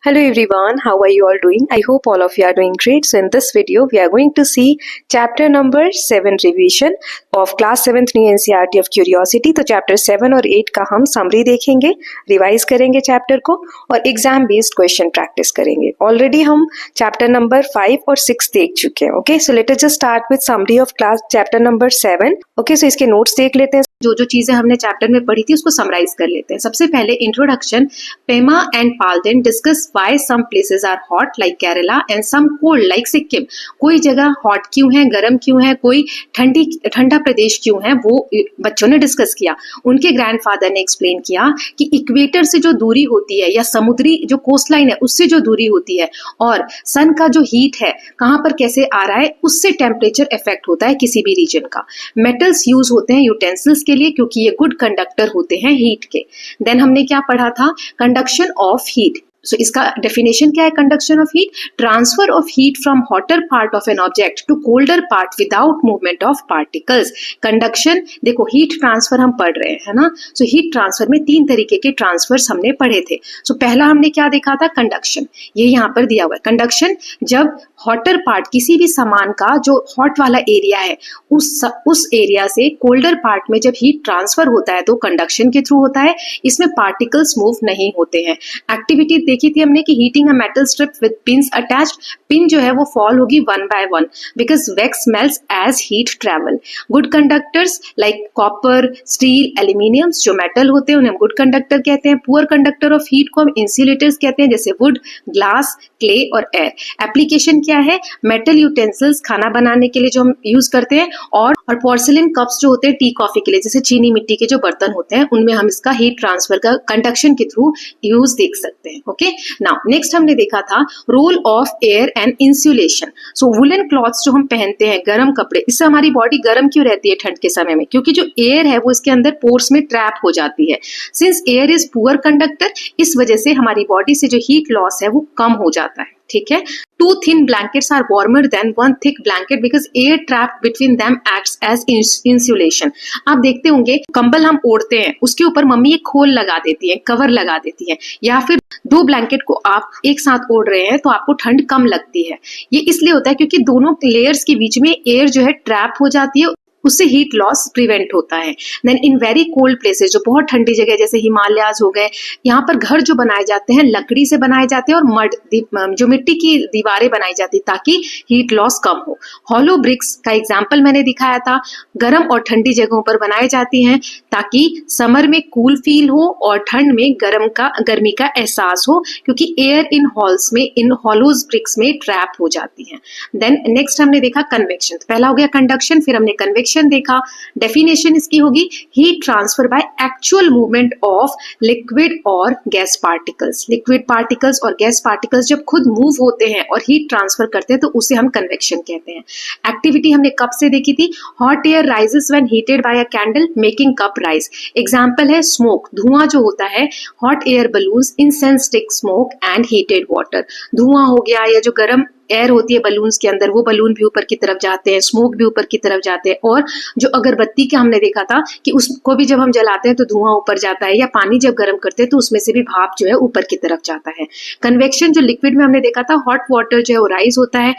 Hello everyone, how are you all doing? I hope all of you are doing great. So in this video, we are going to see chapter number 7 revision of class 7th new NCERT of curiosity. तो chapter 7 और 8 का हम summary देखेंगे, revise करेंगे chapter को और exam based question practice करेंगे. Already हम chapter number 5 और 6 देख चुके हैं. Okay, so let us just start with summary of class chapter number 7. Okay, so इसके notes देख लेते हैं. जो जो चीजें हमने चैप्टर में पढ़ी थी उसको समराइज कर लेते हैं. सबसे पहले introduction. Pema and Palden discuss why some places are hot like Kerala and some cold like Sikkim. कोई जगह हॉट क्यों है, गर्म क्यों है, कोई ठंडा प्रदेश क्यों है, वो बच्चों ने डिस्कस किया. उनके ग्रैंडफादर ने एक्सप्लेन किया कि इक्वेटर से जो दूरी होती है या समुद्री जो कोस्ट लाइन है उससे जो दूरी होती है और सन का जो हीट है कहाँ पर कैसे आ रहा है उससे टेम्परेचर इफेक्ट होता है किसी भी रीजन का. मेटल्स यूज होते हैं यूटेंसिल्स के लिए क्योंकि ये गुड कंडक्टर होते हैं हीट के. देन हमने क्या पढ़ा था, कंडक्शन ऑफ हीट. सो इसका डेफिनेशन क्या है conduction of heat? Transfer of heat from hotter part of an object to colder part without movement of particles. Conduction, देखो हीट ट्रांसफर हम पढ़ रहे हैं है ना. सो हीट ट्रांसफर में 3 तरीके के ट्रांसफर्स हमने पढ़े थे. सो पहला हमने क्या देखा था, कंडक्शन. ये यहाँ पर दिया हुआ है. कंडक्शन जब हॉटर पार्ट किसी भी सामान का जो हॉट वाला एरिया है उस एरिया से कोल्डर पार्ट में जब हीट ट्रांसफर होता है तो कंडक्शन के थ्रू होता है. इसमें पार्टिकल्स मूव नहीं होते हैं. एक्टिविटी देखी थी हमने कि heating a metal strip with pins attached. Pin जो है वो फॉल होगी 1 by 1 because wax melts as heat travel. Good conductors like copper, steel, aluminium जो मेटल होते हैं उन्हें हम गुड कंडक्टर कहते हैं. पुअर कंडक्टर ऑफ हीट को हम इंसुलेटर्स कहते हैं जैसे वुड, ग्लास, क्ले और एयर. एप्लीकेशन क्या है, मेटल यूटेंसिल्स खाना बनाने के लिए जो हम यूज करते हैं और पोर्सिलिन कप्स जो होते हैं टी कॉफी के लिए, जैसे चीनी मिट्टी के जो बर्तन होते हैं उनमें हम इसका हीट ट्रांसफर का कंडक्शन के थ्रू यूज देख सकते हैं. ओके, नाउ नेक्स्ट हमने देखा था role of air and insulation. So woollen clothes जो हम पहनते हैं, गर्म कपड़े, इससे हमारी बॉडी गर्म क्यों रहती है ठंड के समय में? क्योंकि जो एयर है वो इसके अंदर पोर्स में ट्रैप हो जाती है. Since air is poor conductor, इस वजह से हमारी बॉडी से जो हीट लॉस है वो कम हो जाता है. ठीक है. 2 thin blankets are warmer than 1 thick blanket because air trapped between them acts as insulation. आप देखते होंगे कंबल हम ओढ़ते हैं उसके ऊपर मम्मी एक खोल लगा देती है, कवर लगा देती है, या फिर 2 ब्लैंकेट को आप एक साथ ओढ़ रहे हैं तो आपको ठंड कम लगती है. ये इसलिए होता है क्योंकि दोनों लेयर्स के बीच में एयर जो है ट्रैप हो जाती है, उससे हीट लॉस प्रिवेंट होता है. Then in very cold places, जो बहुत ठंडी जगह जैसे हिमालयाज हो गए, यहाँ पर घर जो बनाए जाते हैं लकड़ी से बनाए जाते हैं और मड जो मिट्टी की दीवारें बनाई जाती ताकि हीट लॉस कम हो. हॉलो ब्रिक्स का एग्जाम्पल मैंने दिखाया था, गर्म और ठंडी जगहों पर बनाई जाती हैं ताकि समर में कूल फील हो और ठंड में गर्मी का एहसास हो क्योंकि एयर इन हॉल्स में, इन हॉलोज ब्रिक्स में ट्रैप हो जाती है. देन नेक्स्ट हमने देखा कन्वेक्शन. पहला हो गया कंडक्शन, फिर हमने कन्वेक्शन देखा. डेफिनेशन इसकी होगी heat transfer by actual movement of liquid और गैस पार्टिकल्स. लिक्विड पार्टिकल्स और गैस पार्टिकल्स जब खुद मूव होते हैं और हीट ट्रांसफर करते हैं तो उसे हम कन्वेक्शन कहते हैं. एक्टिविटी हमने कप से देखी थी. Hot air rises when heated bye a candle making cup rise. Example है स्मोक, धुआं जो होता है. Hot air balloons incense stick smoke and heated water. धुआं हो गया या जो गर्म एयर होती है बलून्स के अंदर वो बलून भी ऊपर की तरफ जाते हैं, स्मोक भी ऊपर की तरफ जाते हैं. और जो अगरबत्ती का हमने देखा था कि उसको भी जब हम जलाते हैं तो धुआं ऊपर जाता है, या पानी जब गर्म करते हैं तो उसमें से भी भाप जो है ऊपर की तरफ जाता है. कन्वेक्शन जो लिक्विड में हमने देखा था, हॉट वाटर जो है वो राइज होता है,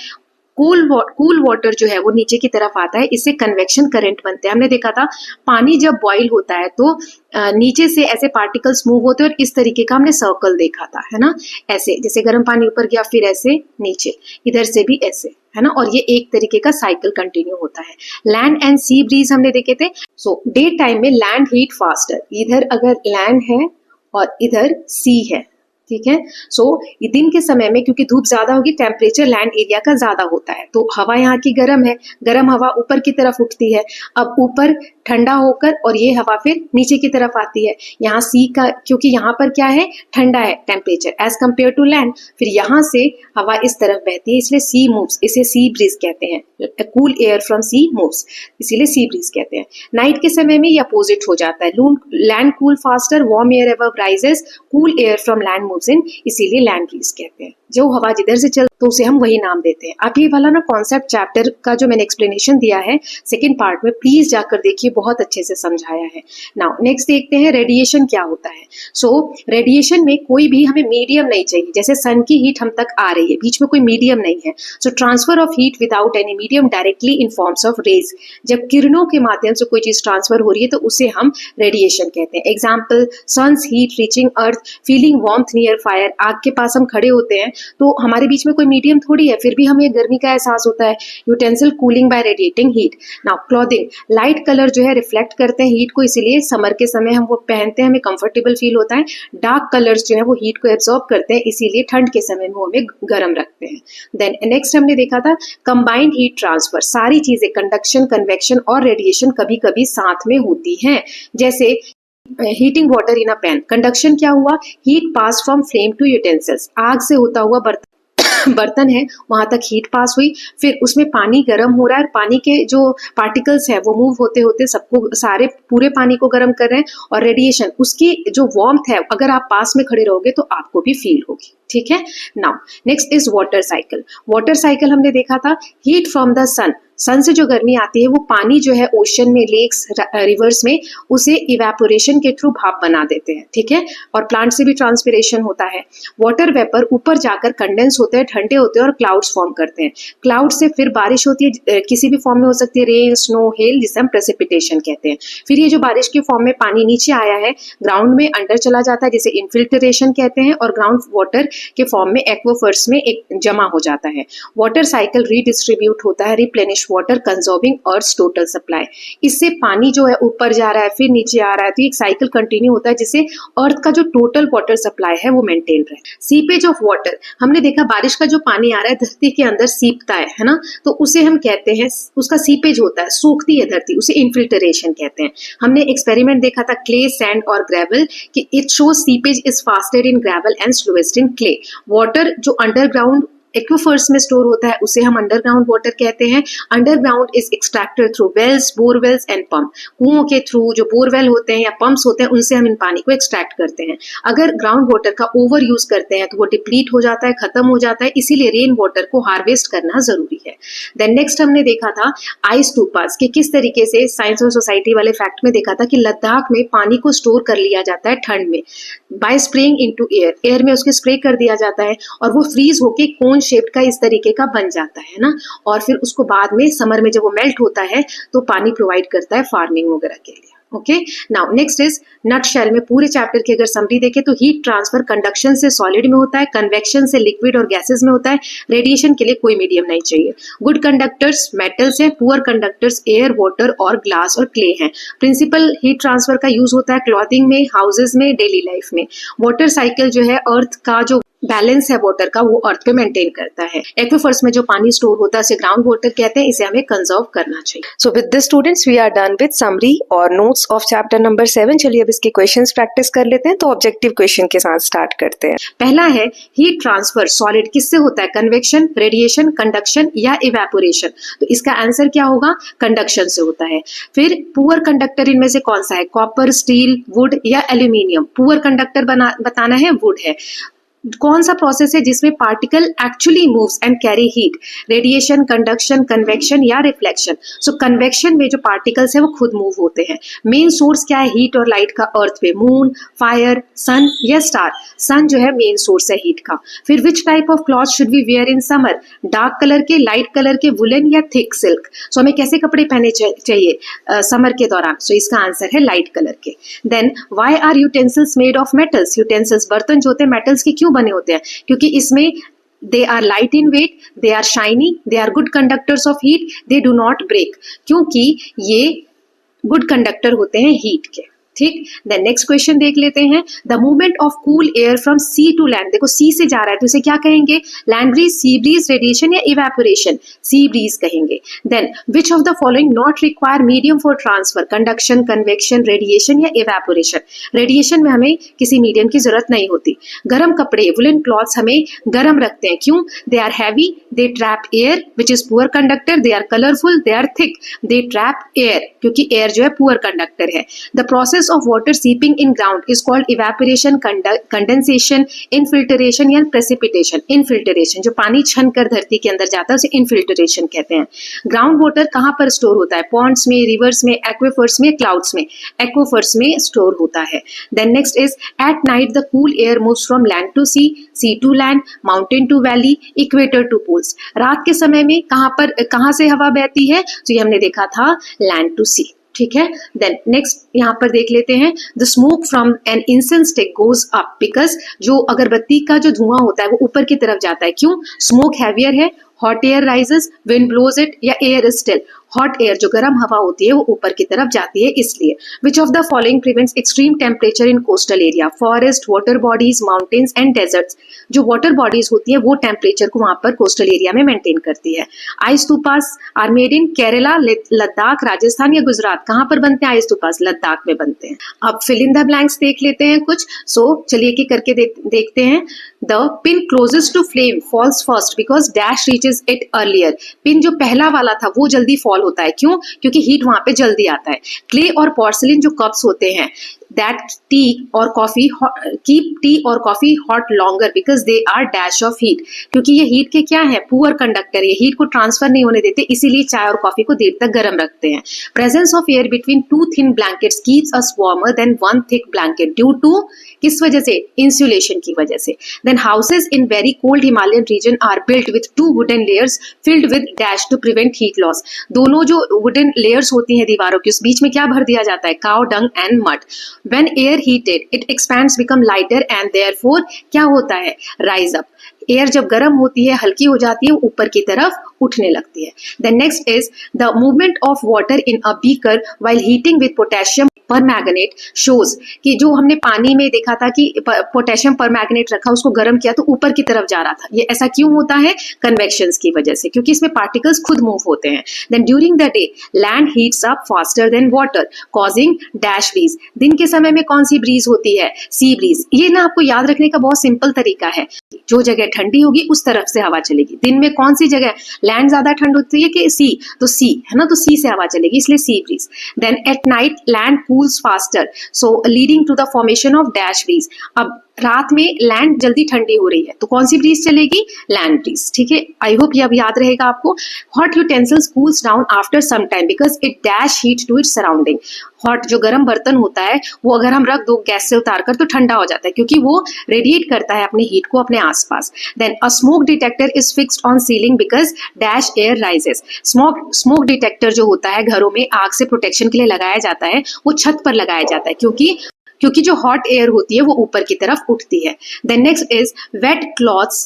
कूल वाटर जो है वो नीचे की तरफ आता है, इससे कन्वेक्शन करंट बनते हैं. हमने देखा था पानी जब बॉईल होता है तो नीचे से ऐसे पार्टिकल्स मूव होते हैं और इस तरीके का हमने सर्कल देखा था है ना. ऐसे जैसे गर्म पानी ऊपर गया फिर ऐसे नीचे, इधर से भी ऐसे है ना, और ये एक तरीके का साइकिल कंटिन्यू होता है. लैंड एंड सी ब्रीज हमने देखे थे. सो डे टाइम में लैंड हीट फास्टर, इधर अगर लैंड है और इधर सी है, ठीक है. सो दिन के समय में क्योंकि धूप ज्यादा होगी टेम्परेचर लैंड एरिया का ज्यादा होता है तो हवा यहाँ की गर्म है, गर्म हवा ऊपर की तरफ उठती है. अब ऊपर ठंडा होकर और ये हवा फिर नीचे की तरफ आती है. यहाँ सी का, क्योंकि यहाँ पर क्या है, ठंडा है temperature as compare to land, फिर यहाँ से हवा इस तरफ बहती है इसलिए सी मूव्स, इसे सी ब्रीज कहते हैं. Cool air from sea moves, इसीलिए सी ब्रीज कहते हैं. नाइट के समय में ये अपोजिट हो जाता है. Land cool faster, warm air above rises, cool air from land moves in, इसीलिए लैंड ब्रीज कहते हैं. जो हवा जिधर से चल तो उसे हम वही नाम देते हैं. आप ये वाला ना कॉन्सेप्ट चैप्टर का जो मैंने एक्सप्लेनेशन दिया है सेकंड पार्ट में प्लीज जाकर देखिए, बहुत अच्छे से समझाया है। नाउ नेक्स्ट देखते हैं रेडिएशन क्या होता है। सो रेडिएशन में कोई भी हमें मीडियम नहीं चाहिए, जैसे सन की हीट हम तक आ रही है, बीच में कोई मीडियम नहीं है। So transfer of heat without any medium directly in forms of rays, जब किरणों के माध्यम से कोई चीज ट्रांसफर हो रही है तो उसे हम रेडिएशन कहते हैं। एग्जाम्पल सन्स हीट रीचिंग अर्थ, फीलिंग वार्मथ नियर फायर, आग के पास हम खड़े होते हैं तो हमारे बीच में कोई मीडियम थोड़ी है, फिर भी हमें गर्मी का एहसास होता है। Utensil cooling bye radiating heat. Now clothing, light colour जो है रिफ्लेक्ट करते हैं हीट को, इसीलिए समर के समय हम वो पहनते हैं, हमें कंफर्टेबल फील होता है। डार्क कलर्स जो है वो हीट को एब्जॉर्ब करते हैं, इसीलिए ठंड के समय में वो हमें गर्म रखते हैं। देन नेक्स्ट हमने देखा था कंबाइंड हीट ट्रांसफर, सारी चीजें कंडक्शन, कन्वेक्शन और रेडिएशन कभी कभी साथ में होती हैं। जैसे heating water in a pan, conduction क्या हुआ, heat pass from flame to utensils, आग से होता हुआ बर्तन है वहां तक हीट पास हुई, फिर उसमें पानी गर्म हो रहा है और पानी के जो पार्टिकल्स है वो मूव होते होते सबको, सारे पूरे पानी को गर्म कर रहे हैं, और रेडिएशन उसकी जो वार्मथ है अगर आप पास में खड़े रहोगे तो आपको भी फील होगी। ठीक है। Now next is water cycle. Water cycle हमने देखा था हीट फ्रॉम द सन, सन से जो गर्मी आती है वो पानी जो है ओशन में, लेक्स, रिवर्स में, उसे इवेपोरेशन के थ्रू भाप बना देते हैं। ठीक है। और प्लांट से भी ट्रांसपिरेशन होता है। वाटर वेपर ऊपर जाकर कंडेंस होते हैं, ठंडे होते हैं और क्लाउड्स फॉर्म करते हैं। क्लाउड से फिर बारिश होती है, किसी भी फॉर्म में हो सकती है, रेन, स्नो, हेल, जिसे हम प्रेसिपिटेशन कहते हैं। फिर ये जो बारिश के फॉर्म में पानी नीचे आया है ग्राउंड में अंडर चला जाता है, जिसे इनफिल्ट्रेशन कहते हैं, और ग्राउंड वाटर के फॉर्म में एक्वाफर्स में एक जमा हो जाता है। वाटर साइकिल रीडिस्ट्रीब्यूट होता है, रिप्लेनिश वाटर कंजर्विंग अर्थ टोटल सप्लाई। इससे पानी जो है ऊपर जा रहा है फिर नीचे आ रहा है, तो एक साइकिल कंटिन्यू होता है जिससे अर्थ का जो टोटल वाटर सप्लाई है वो मेंटेन रहे। सीपेज ऑफ वाटर, हमने देखा बारिश का जो पानी आ रहा है धरती के अंदर सीपता है ना, तो उसे हम कहते हैं, उसका सीपेज होता है, सूखती है धरती, उसे इनफिल्ट्रेशन कहते हैं। हमने एक्सपेरिमेंट देखा था क्ले, सैंड और ग्रेवल कि it shows seepage is fastest in gravel and slowest in clay. Water जो अंडरग्राउंड एक्वाफर्स में स्टोर होता है उसे हम अंडरग्राउंड वाटर कहते हैं। Underground is extracted through wells, borewells and pump, कुओं के थ्रू जो बोरवेल होते हैं या पंप्स होते हैं उनसे हम इन पानी को एक्सट्रैक्ट करते हैं। अगर ग्राउंड वाटर का ओवर यूज करते हैं तो वो डिप्लीट हो जाता है, खत्म हो जाता है, इसीलिए रेन वाटर को हार्वेस्ट करना जरूरी है। देन नेक्स्ट हमने देखा था आइस टूपास कि किस तरीके से साइंस और सोसाइटी वाले फैक्ट में देखा था कि लद्दाख में पानी को स्टोर कर लिया जाता है ठंड में bye spraying into air, air में उसके स्प्रे कर दिया जाता है और वो फ्रीज होके कोन शेप का इस तरीके का बन जाता है ना, और फिर उसको बाद में समर में जब वो मेल्ट होता है तो पानी प्रोवाइड करता है फार्मिंग वगैरह के लिए। Okay. Now next is nutshell में पूरे चैप्टर की अगर समरी देखें तो हीट ट्रांसफर कंडक्शन से सॉलिड में होता है, कन्वेक्शन से लिक्विड और गैसेस में होता है, रेडिएशन के लिए कोई मीडियम नहीं चाहिए। गुड कंडक्टर्स मेटल्स हैं, पुअर कंडक्टर्स एयर, वाटर और ग्लास और क्ले हैं। प्रिंसिपल हीट ट्रांसफर का यूज होता है क्लॉथिंग में, हाउसेज में, डेली लाइफ में। वाटर साइकिल जो है अर्थ का जो बैलेंस है वाटर का वो अर्थ पे मेंटेन करता है। एक्वाफर्स में जो पानी स्टोर होता है उसे ग्राउंड वाटर कहते हैं, इसे हमें कंजर्व करना चाहिए। So with this students we are done with summary और नोट्स ऑफ चैप्टर नंबर 7। चलिए अब इसके क्वेश्चंस प्रैक्टिस कर लेते हैं। तो ऑब्जेक्टिव क्वेश्चन के साथ स्टार्ट करते हैं। पहला है हीट ट्रांसफर सॉलिड किससे होता है, कन्वेक्शन, रेडिएशन, कंडक्शन या इवेपोरेशन। तो इसका आंसर क्या होगा, कंडक्शन से होता है। फिर पुअर कंडक्टर इनमें से कौन सा है, कॉपर, स्टील, वुड या एल्यूमिनियम। पुअर कंडक्टर बताना है, वुड है। कौन सा प्रोसेस है जिसमें particle actually moves and carry heat, radiation, conduction, convection या रिफ्लेक्शन। सो कन्वेक्शन में जो पार्टिकल्स है वो खुद मूव होते हैं। मेन सोर्स क्या है हीट और लाइट का अर्थ पे, मून, फायर, सन या स्टार। सन जो है मेन सोर्स है हीट का। फिर which type of cloth should we wear in summer, dark colour के, लाइट कलर के, वुलन या थिक सिल्क। सो हमें कैसे कपड़े पहने चाहिए समर के दौरान, सो इसका आंसर है लाइट कलर के। Then why are utensils made of metals, utensils बर्तन जो होते हैं मेटल्स के क्यों बने होते हैं, क्योंकि इसमें they are light in weight, they are shiny, they are good conductors of heat, they do not break, क्योंकि ये good conductor होते हैं हीट के। ठीक। देन नेक्स्ट क्वेश्चन देख लेते हैं, the movement of cool air from sea to land. देखो सी से जा रहा है तो इसे क्या कहेंगे, land breeze, sea breeze, radiation या इवेपोरेशन, सी ब्रीज कहेंगे। Then which of the following not require medium for transfer, conduction, convection, radiation या इवेपोरेशन। रेडिएशन में हमें किसी मीडियम की जरूरत नहीं होती। गर्म कपड़े, वुलन क्लॉथ्स हमें गर्म रखते हैं, क्यों, they are heavy, they trap air which is poor conductor, they are colourful, they are thick, they trap air, क्योंकि एयर जो है पुअर कंडक्टर है। The process process of water seeping in ground is called evaporation, condensation, infiltration या precipitation. इनफिल्टरेशन, जो पानी छन कर धरती के अंदर जाता है उसे इनफिल्टरेशन कहते हैं। ग्राउंड वाटर कहाँ पर स्टोर होता है? पॉन्ड्स में, रिवर्स में, एक्विफर्स में, क्लाउड्स में। एक्विफर्स में स्टोर होता है। Then next is at night the cool air moves from land to sea to land, mountain to valley, equator to poles. रात के समय में कहाँ से हवा बहती है? तो ये हमने देखा था लैंड टू सी, ठीक है। देन नेक्स्ट यहाँ पर देख लेते हैं, the smoke from an incense stick goes up, because जो अगरबत्ती का जो धुआं होता है वो ऊपर की तरफ जाता है। क्यों? स्मोक हैवियर है, hot air rises, wind blows it, या air is still. Hot air जो गर्म हवा होती है वो ऊपर की तरफ जाती है इसलिए। Which of the following prevents extreme temperature in coastal area? Forest, water bodies, mountains and deserts. जो वाटर बॉडीज होती है वो टेम्परेचर को वहां पर कोस्टल एरिया में मेंटेन करती है। Ice stupas are made in Kerala, Ladakh, Rajasthan या गुजरात। कहाँ पर बनते हैं आइस स्तूपास? लद्दाख में बनते हैं। अब फिल इन द ब्लैंक्स देख लेते हैं कुछ। चलिए कि करके देखते हैं। The pin closest to flame falls first because dash reaches it earlier. Pin जो पहला वाला था वो जल्दी फॉल होता है। क्यों? क्योंकि हीट वहां पे जल्दी आता है। क्ले और पोर्सिलिन जो कप्स होते हैं that keep tea or coffee hot longer because they are dash of heat। क्योंकि ये हीट के क्या है? पुअर कंडक्टर, ये हीट को ट्रांसफर नहीं होने देते, इसीलिए चाय और कॉफी को देर तक गर्म रखते हैं। Presence of air between two thin blankets keeps us warmer than one thick blanket due to, किस वजह से? इंसुलेशन की वजह से। Then houses in very cold Himalayan region are built with two wooden layers filled with dash to prevent heat loss. दोनों जो wooden layers होती हैं दीवारों की, उस बीच में क्या भर दिया जाता है? Cow dung and mud. When air heated, it expands, become lighter and therefore क्या होता है? Rise up। एयर जब गर्म होती है, हल्की हो जाती है, ऊपर की तरफ उठने लगती है। Then next is the movement of water in a beaker while heating with potassium permanganate shows कि जो हमने पानी में देखा था कि पोटेशियम परमैंगनेट रखा, उसको गर्म किया तो ऊपर की तरफ जा रहा था। ये ऐसा क्यों होता है? कन्वेक्शन की वजह से, क्योंकि इसमें पार्टिकल्स खुद मूव होते हैं। Then during the day land heats up faster than water causing dash breeze. दिन के समय में कौन सी ब्रीज होती है? Sea breeze. ये ना आपको याद रखने का बहुत सिंपल तरीका है, जो जगह ठंडी होगी उस तरफ से हवा चलेगी। दिन में कौन सी जगह लैंड ज्यादा ठंड होती है कि सी? तो सी है ना, तो सी से हवा चलेगी, इसलिए sea breeze. Then at night land cools faster so leading to the formation of dash breeze. अब रात में लैंड जल्दी ठंडी हो रही है तो कौन सी ब्रीज चलेगी? लैंड ब्रीज, ठीक है। आई होप ये अब याद रहेगा आपको। Hot utensils cools down after some time because it dash heat to its surrounding. Hot जो गर्म बर्तन होता है वो अगर हम रख दो गैस से उतार कर तो ठंडा हो जाता है, क्योंकि वो रेडिएट करता है अपनी हीट को अपने आसपास। Then a smoke detector is fixed on ceiling because dash air rises. Smoke detector जो होता है घरों में आग से प्रोटेक्शन के लिए लगाया जाता है, वो छत पर लगाया जाता है, क्योंकि जो हॉट एयर होती है वो ऊपर की तरफ उठती है। Then next is wet clothes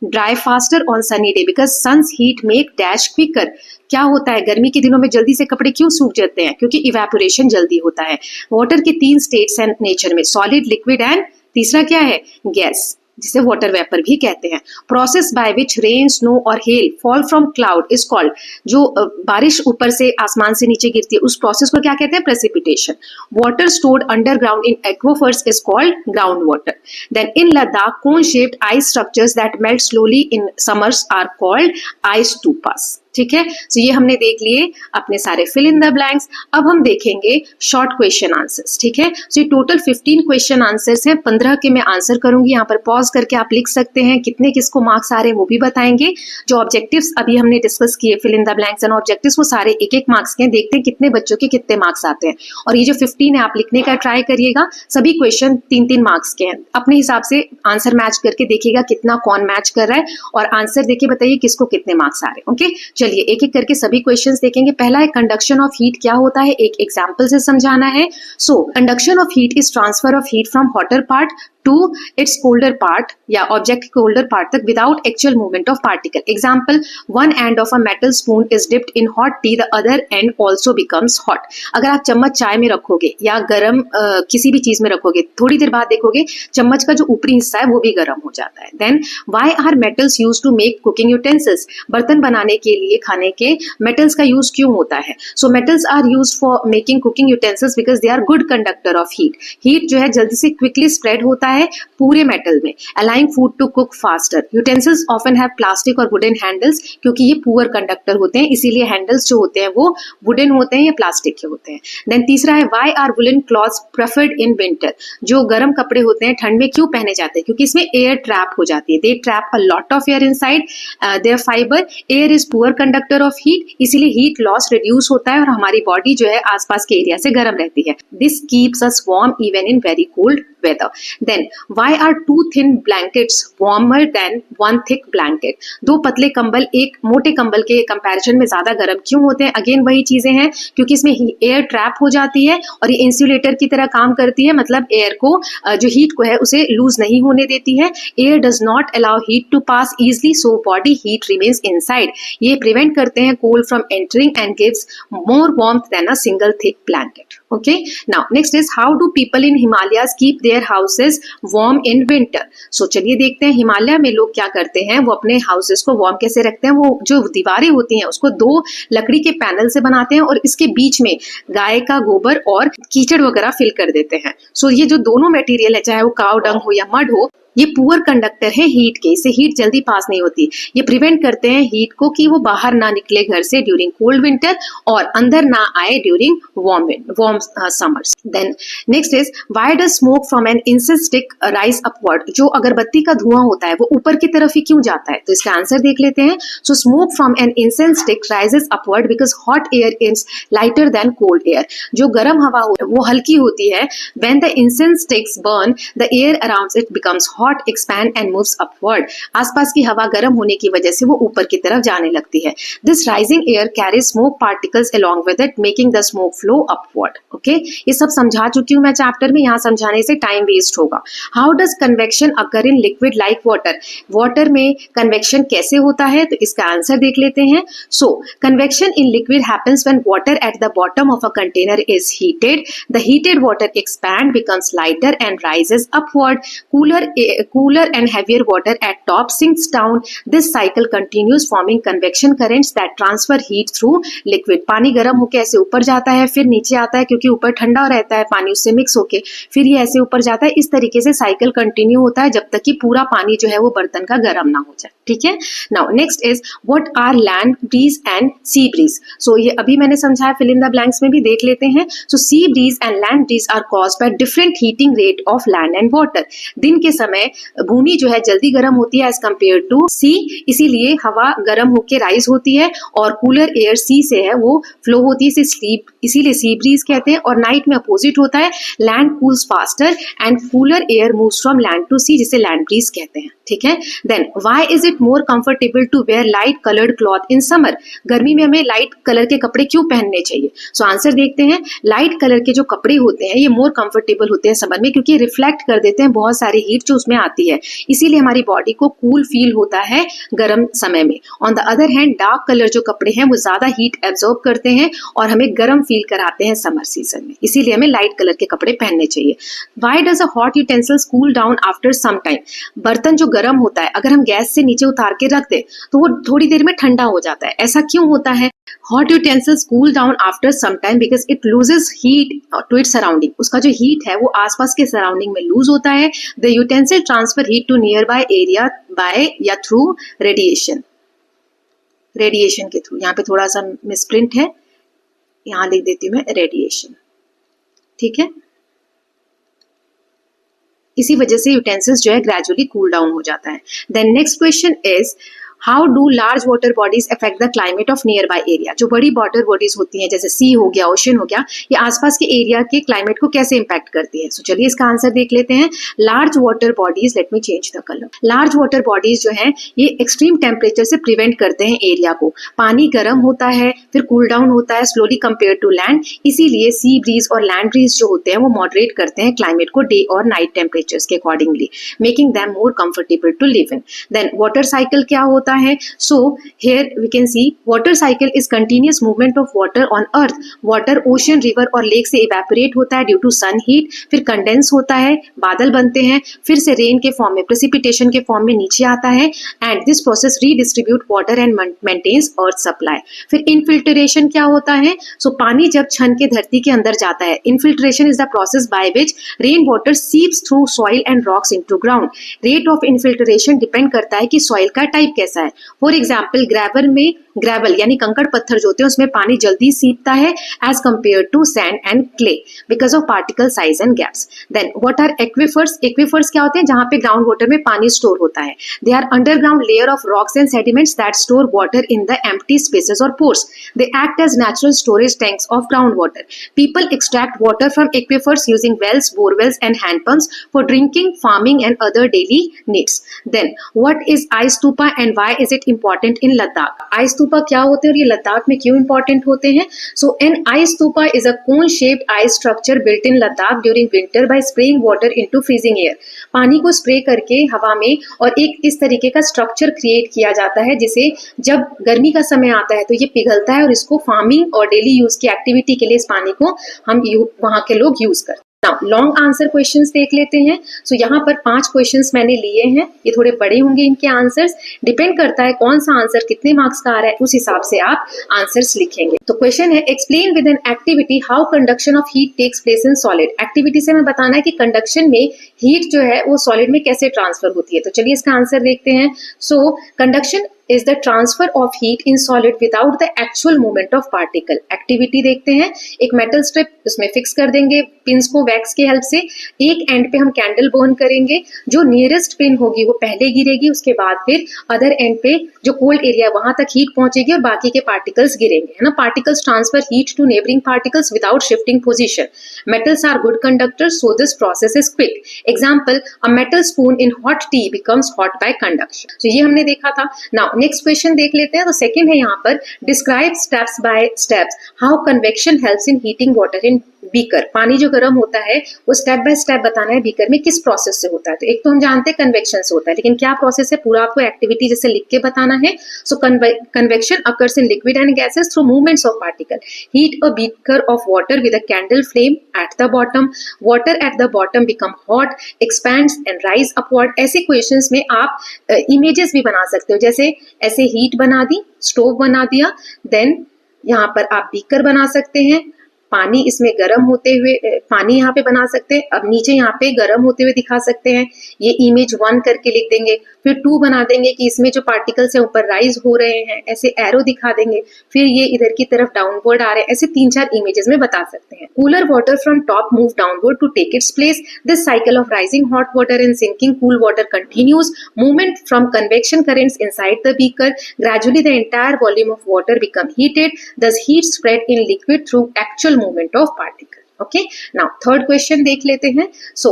dry faster on sunny day because sun's heat make dash quicker. क्या होता है? गर्मी के दिनों में जल्दी से कपड़े क्यों सूख जाते हैं? क्योंकि इवेपोरेशन जल्दी होता है। वाटर के 3 स्टेट्स हैं नेचर में, सॉलिड, लिक्विड एंड तीसरा क्या है? गैस, जिसे वाटर वेपर भी कहते हैं। Process by which rain, snow और hail fall from cloud is called, जो बारिश ऊपर से आसमान से नीचे गिरती है उस प्रोसेस को क्या कहते हैं? Precipitation. Water stored underground in aquifers is called ground water. Then in Ladakh cone shaped ice structures that melt slowly in summers are called ice stupas. ठीक है, तो ये हमने देख लिए अपने सारे फिल इन द ब्लैंक्स। अब हम देखेंगे शॉर्ट क्वेश्चन आंसर्स। ठीक है, सो ये टोटल 15 क्वेश्चन आंसर्स हैं, 15 के मैं आंसर करूंगी। यहाँ पर पॉज करके आप लिख सकते हैं, कितने किसको मार्क्स आ रहे हैं वो भी बताएंगे। जो ऑब्जेक्टिव्स अभी हमने डिस्कस किए fill in the blanks and objectives, वो सारे 1-1 मार्क्स के हैं। देखते हैं कितने बच्चों के कितने मार्क्स आते हैं। और ये जो 15 है आप लिखने का ट्राई करिएगा। सभी क्वेश्चन 3-3 मार्क्स के हैं। अपने हिसाब से आंसर मैच करके देखिएगा कितना कौन मैच कर रहा है, और आंसर देके बताइए किसको कितने मार्क्स आ रहे हैं। ओके, चलिए एक एक करके सभी क्वेश्चंस देखेंगे। पहला है कंडक्शन ऑफ हीट क्या होता है, एक एग्जांपल से समझाना है। So conduction of heat is transfer of heat from hotter part to its colder part या ऑब्जेक्ट के कोल्डर पार्ट तक without actual movement of particle. Example, one end of a metal spoon is dipped in hot tea, the other end also becomes hot. अगर आप चम्मच चाय में रखोगे या गर्म किसी भी चीज में रखोगे, थोड़ी देर बाद देखोगे चम्मच का जो ऊपरी हिस्सा है वो भी गर्म हो जाता है। Then why are metals used to make cooking utensils, बर्तन बनाने के लिए खाने के मेटल्स का यूज क्यों होता है। So metals are used for making cooking utensils because they are good conductor of heat. Heat जो है जल्दी से क्विकली स्प्रेड होता है है पूरे मेटल में, allowing food to cook faster. Utensils often have plastic और वुडन हैंडल्स, क्योंकि ये पुअर कंडक्टर होते हैं, इसीलिए हैंडल्स जो होते हैं वो वुडन होते हैं या प्लास्टिक के होते हैं। देन तीसरा है why are woollen clothes preferred in winter. जो गर्म कपड़े होते हैं ठंड में क्यों पहने जाते हैं? क्योंकि इसमें एयर ट्रैप हो जाती है, they trap a lot of air inside their fibre. Air is poor conductor of heat, इसीलिए हीट लॉस रिड्यूस होता है और हमारी बॉडी जो है आसपास के एरिया से गर्म रहती है। This keeps us warm even in very cold weather. Then why are two thin blankets warmer than one thick blanket? दो पतले कंबल एक मोटे कंबल के कंपैरिजन में ज्यादा गर्म क्यों होते हैं? अगेन वही चीजें हैं, क्योंकि इसमें एयर ट्रैप हो जाती है और ये इंसुलेटर की तरह काम करती है, मतलब एयर को जो हीट को है उसे लूज नहीं होने देती है। Air does not allow heat to pass easily, so body heat remains inside. ये प्रिवेंट करते हैं cold from entering and gives more warmth than a single thick blanket. Okay, now next is how do people in Himalayas keep their houses warm in winter? So चलिए देखते हैं हिमालय में लोग क्या करते हैं, वो अपने हाउसेस को वार्म कैसे रखते हैं। वो जो दीवारें होती हैं उसको दो लकड़ी के पैनल से बनाते हैं और इसके बीच में गाय का गोबर और कीचड़ वगैरह फिल कर देते हैं। सो ये जो दोनों मटेरियल है, चाहे वो काव डंग हो या मड हो, ये पुअर कंडक्टर है हीट के, इससे हीट जल्दी पास नहीं होती। ये प्रिवेंट करते हैं हीट को कि वो बाहर ना निकले घर से ड्यूरिंग कोल्ड विंटर और अंदर ना आए during warm summers. Then next is why does smoke from an incense stick rise upward. जो अगरबत्ती का धुआं होता है वो ऊपर की तरफ ही क्यों जाता है? तो इसका आंसर देख लेते हैं। So smoke from an incense stick rises upward because hot air is lighter than cold air. जो गर्म हवा वो हल्की होती है। When the incense sticks burn the air around it becomes hot, expand and moves upward. आसपास की हवा गर्म होने की वजह से वो ऊपर की तरफ जाने लगती है। This rising air carries smoke particles along with it, making the smoke flow upward. Okay? ये सब समझा चुकी हूँ मैं चैप्टर में, यहाँ समझाने से टाइम वेस्ट होगा। How does convection occur in liquid like water? Water में कन्वेक्शन कैसे होता है? तो इसका आंसर देख लेते हैं। So, convection in liquid happens when water at the bottom of a container is heated. The heated water expands, becomes lighter and rises upward. Cooler and heavier water at top sinks down. This cycle continues forming convection currents that transfer heat through liquid. पानी गर्म होकर ऐसे ऊपर जाता है, फिर नीचे आता है, क्योंकि ऊपर ठंडा रहता है पानी उससे मिक्स होके, फिर ये ऐसे ऊपर जाता है। इस तरीके से साइकिल कंटिन्यू होता है जब तक कि पूरा पानी जो है वो बर्तन का गर्म ना हो जाए। ठीक है। Now next is what are land breeze and sea breeze. So ये अभी मैंने समझाया, फिल इन द ब्लैंक्स में भी देख लेते हैं। So sea breeze and land breeze are caused by different heating rate of land and water. दिन के समय भूमि जो है जल्दी गर्म होती है एज कम्पेयर टू सी, इसीलिए हवा गर्म होकर राइज होती है और कूलर एयर सी से है वो फ्लो होती है, इसीलिए सी ब्रीज कहते हैं। और नाइट में अपोजिट होता है, land cools faster and cooler air moves from land to sea, जिसे लैंड ब्रीज कहते हैं। ठीक है। Then why is it more comfortable to wear light coloured cloth in summer. गर्मी में हमें लाइट कलर के कपड़े क्यों पहनने चाहिए? सो आंसर देखते हैं। लाइट कलर के जो कपड़े होते हैं ये मोर कंफर्टेबल होते हैं समर में, क्योंकि रिफ्लेक्ट कर देते हैं बहुत सारी हीट जो उसमें आती है, इसीलिए हमारी बॉडी को कूल फील होता है गर्म समय में। On the other hand dark colour जो कपड़े हैं वो ज्यादा हीट एब्जॉर्ब करते हैं और हमें गर्म फील कराते हैं समर सीजन में, इसीलिए हमें लाइट कलर के कपड़े पहनने चाहिए। Why does a hot utensils cool down after some time. बर्तन जो गर्म होता है अगर हम गैस से नीचे उतार के रख दे तो वो थोड़ी देर में ठंडा हो जाता है। ऐसा क्यों होता है? Hot utensils cool down after some time because it loses heat to its surroundings. उसका जो हीट है वो आसपास के सराउंडिंग में लूज होता है। The utensil transfer heat to nearby area by या थ्रू रेडिएशन के थ्रू। यहाँ पे थोड़ा सा मिसप्रिंट है, यहाँ लिख देती हूँ मैं रेडिएशन। ठीक है। इसी वजह से यूटेंसिल्स जो है ग्रेजुअली कूल डाउन हो जाता है। Then next question is how do large water bodies affect the climate of nearby area. जो बड़ी वाटर बॉडीज होती हैं जैसे सी हो गया, ओशन हो गया, ये आसपास के एरिया के क्लाइमेट को कैसे इंपैक्ट करती है? सो चलिए इसका आंसर देख लेते हैं। Large water bodies, let me change the colour. Large water bodies जो है ये एक्सट्रीम टेम्परेचर से प्रिवेंट करते हैं एरिया को। पानी गर्म होता है फिर कूल डाउन होता है स्लोली कंपेयर टू लैंड, इसीलिए सी ब्रीज और लैंड ब्रीज जो होते हैं वो मॉडरेट करते हैं क्लाइमेट को डे और नाइट टेम्परेचर्स के accordingly, making them more comfortable to live in. Then water cycle क्या होता होता है? So here we can see water cycle is continuous movement of water on earth. Water ocean, river और lake से evaporate होता है due to sun heat, फिर condense होता है, बादल बनते हैं, फिर से रेन के फॉर्म में, प्रेसिपिटेशन के फॉर्म में नीचे आता है, and this process redistribute water and maintains earth supply. फिर इनफिल्ट्रेशन क्या होता है? सो पानी जब छन के धरती के अंदर जाता है, infiltration is the process by which rain water seeps through soil and rocks into ground. Rate of infiltration depend करता है कि सॉइल का टाइप कैसा है. फॉर एग्जाम्पल ग्रेवल यानी कंकड़ पत्थर जो होते हैं उसमें पानी जल्दी सीपता है as compare to sand and clay because of particle size and gaps. Then what are aquifers? Aquifers क्या होते हैं? जहां पे ग्राउंड वाटर में पानी स्टोर होता है. They are underground layer of rocks and sediments that store water in the empty spaces और pores. They act as natural storage tanks of ground water. People extract water from aquifers using wells, borewells and hand pumps for drinking, farming and other daily needs. Then what is ice stupa and why is it important in Ladakh? Ice stupa क्या होते हैं और ये लद्दाख में क्यों important होते हैं? So an ice stupa is a cone shaped ice structure built in Ladakh during winter by spraying water into freezing air. पानी को स्प्रे करके हवा में और एक इस तरीके का स्ट्रक्चर क्रिएट किया जाता है जिसे जब गर्मी का समय आता है तो ये पिघलता है और इसको फार्मिंग और डेली यूज की एक्टिविटी के लिए इस पानी को हम वहां के लोग यूज करते हैं. नाउ लॉन्ग आंसर क्वेश्चंस देख लेते हैं. सो यहाँ पर 5 क्वेश्चंस मैंने लिए हैं. ये थोड़े बड़े होंगे इनके आंसर्स. डिपेंड करता है कौन सा आंसर कितने मार्क्स का आ रहा है, उस हिसाब से आप आंसर्स लिखेंगे. तो क्वेश्चन है explain with an activity how conduction of heat takes place in solid. Activity से हमें बताना है कि कंडक्शन में हीट जो है वो सॉलिड में कैसे ट्रांसफर होती है. तो चलिए इसका आंसर देखते हैं. सो conduction is the transfer of heat in solid without the actual movement of particle. Activity देखते हैं. एक मेटल स्ट्रिप उसमें फिक्स कर देंगे पिंस को वैक्स की हेल्प से. एक एंड पे हम कैंडल बर्न करेंगे. जो नियरेस्ट पिन होगी वो पहले गिरेगी, उसके बाद फिर अदर एंड पे जो कोल्ड एरिया वहां तक हीट पहुंचेगी और बाकी के पार्टिकल्स गिरेंगे, है ना. Particles transfer heat to neighbouring particles without shifting position. Metals are good conductors so this process is quick. Example a metal spoon in hot tea becomes hot by conduction. तो ये हमने देखा था. नाउ नेक्स्ट क्वेश्चन देख लेते हैं. तो second है यहाँ पर describe steps by steps how convection helps in heating water in beaker. पानी जो गर्म होता है वो स्टेप बाय स्टेप बताना है बीकर में किस प्रोसेस से होता है. तो एक तो हम जानते हैं कन्वेक्शन से होता है, लेकिन क्या प्रोसेस है पूरा आपको एक्टिविटी जैसे लिख के बताना है. So convection occurs in liquid and gases through movements of particle. Heat a beaker of water with a candle flame at the bottom. Water at the bottom become hot, expands and rise upward. ऐसे questions में आप images भी बना सकते हो. जैसे ऐसे heat बना दी, स्टोव बना दिया, देन यहाँ पर आप बीकर बना सकते हैं. पानी इसमें गर्म होते हुए पानी यहाँ पे बना सकते हैं. अब नीचे यहाँ पे गर्म होते हुए दिखा सकते हैं. ये इमेज 1 करके लिख देंगे. फिर 2 बना देंगे कि इसमें जो पार्टिकल्स है ऊपर राइज हो रहे हैं, ऐसे एरो दिखा देंगे. फिर ये इधर की तरफ डाउनवर्ड आ रहे हैं. ऐसे 3-4 इमेजेस में बता सकते हैं. Cooler water from top move downward to take its place. This cycle of rising hot water and sinking cool water continues. Movement from convection currents inside the beaker. Gradually the entire volume of water become heated. Thus heat spread in liquid through actual movement of particle. Okay, now third question देख लेते हैं. So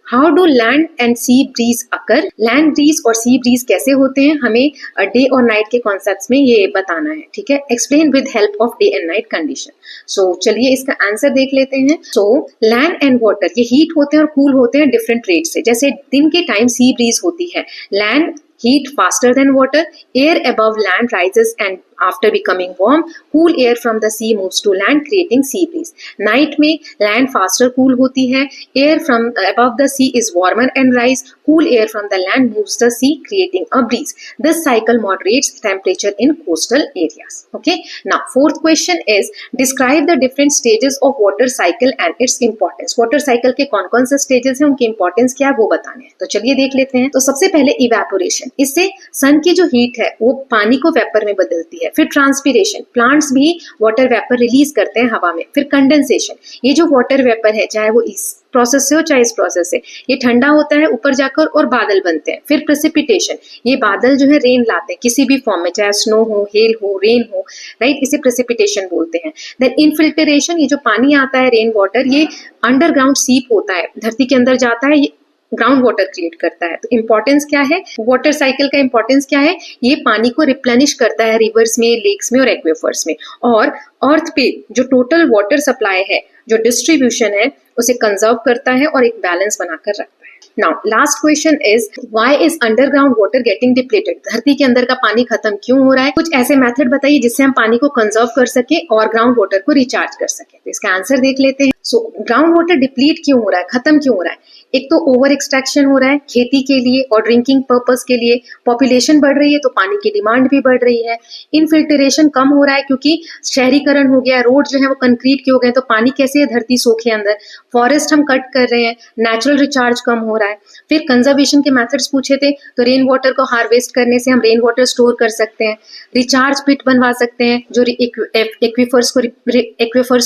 how do land and sea breeze occur. Land breeze और sea bridge कैसे होते हैं हमें day और night के कॉन्सेप्ट्स में ये बताना है. ठीक है, explain with help of day and night condition. So चलिए इसका आंसर देख लेते हैं. सो लैंड एंड वाटर ये हीट होते हैं और कूल होते हैं डिफरेंट रेट से. जैसे दिन के टाइम सी ब्रीज होती है. Land heat faster than water. Air above land rises and after becoming warm, cool air from the sea moves to land creating sea breeze. Night में land faster cool होती है. Air from above the sea is warmer and rise. Cool air from the land moves the sea creating a breeze. This cycle moderates temperature in coastal areas. Okay. Now fourth question is describe the different stages of water cycle and its importance. Water cycle के कौन-कौन से stages हैं, उनकी importance क्या है वो बताने हैं. तो चलिए देख लेते हैं. तो सबसे पहले evaporation. इससे सन की जो हीट है वो पानी को वेपर में बदलती है. फिर ट्रांसपीरेशन, प्लांट्स भी वाटर वेपर रिलीज करते हैं हवा में. फिर कंडेंसेशन, ये जो वाटर वेपर है चाहे वो इस प्रोसेस से हो चाहे इस प्रोसेस से, ये ठंडा होता है ऊपर जाकर और बादल बनते हैं. फिर प्रेसिपिटेशन, ये बादल जो है रेन लाते हैं किसी भी फॉर्म में, चाहे स्नो हो, हेल हो, रेन हो, राइट, इसे प्रेसिपिटेशन बोलते हैं. देन इनफिल्ट्रेशन, ये जो पानी आता है रेन वाटर ये अंडरग्राउंड सीप होता है, धरती के अंदर जाता है, ये ग्राउंड वाटर क्रिएट करता है. तो इंपॉर्टेंस क्या है वाटर साइकिल का, इंपॉर्टेंस क्या है, ये पानी को रिप्लेनिश करता है रिवर्स में, लेक्स में और एक्वेफर्स में. और अर्थ पे जो टोटल वाटर सप्लाई है, जो डिस्ट्रीब्यूशन है, उसे कंजर्व करता है और एक बैलेंस बनाकर रखता है. Now last question is why is underground water getting depleted? धरती के अंदर का पानी खत्म क्यों हो रहा है? कुछ ऐसे मेथड बताइए जिससे हम पानी को कंजर्व कर सके और ग्राउंड वाटर को रिचार्ज कर सके। तो इसका आंसर देख लेते हैं। सो ग्राउंड वाटर डिप्लीट क्यों हो रहा है, खत्म क्यों हो रहा है? एक तो ओवर एक्सट्रैक्शन हो रहा है खेती के लिए और ड्रिंकिंग पर्पस के लिए, पॉपुलेशन बढ़ रही है तो पानी की डिमांड भी बढ़ रही है, इनफिल्ट्रेशन कम हो रहा है क्योंकि शहरीकरण हो गया, रोड जो है वो कंक्रीट के हो गए तो पानी कैसे है धरती सोखे अंदर, फॉरेस्ट हम कट कर रहे हैं, नेचुरल रिचार्ज कम हो रहा है। फिर कंजर्वेशन के मेथड्स पूछे थे तो रेन वाटर को हार्वेस्ट करने से हम रेन वाटर स्टोर कर सकते हैं, रिचार्ज पिट बनवा सकते हैं जो एक्वीफर्स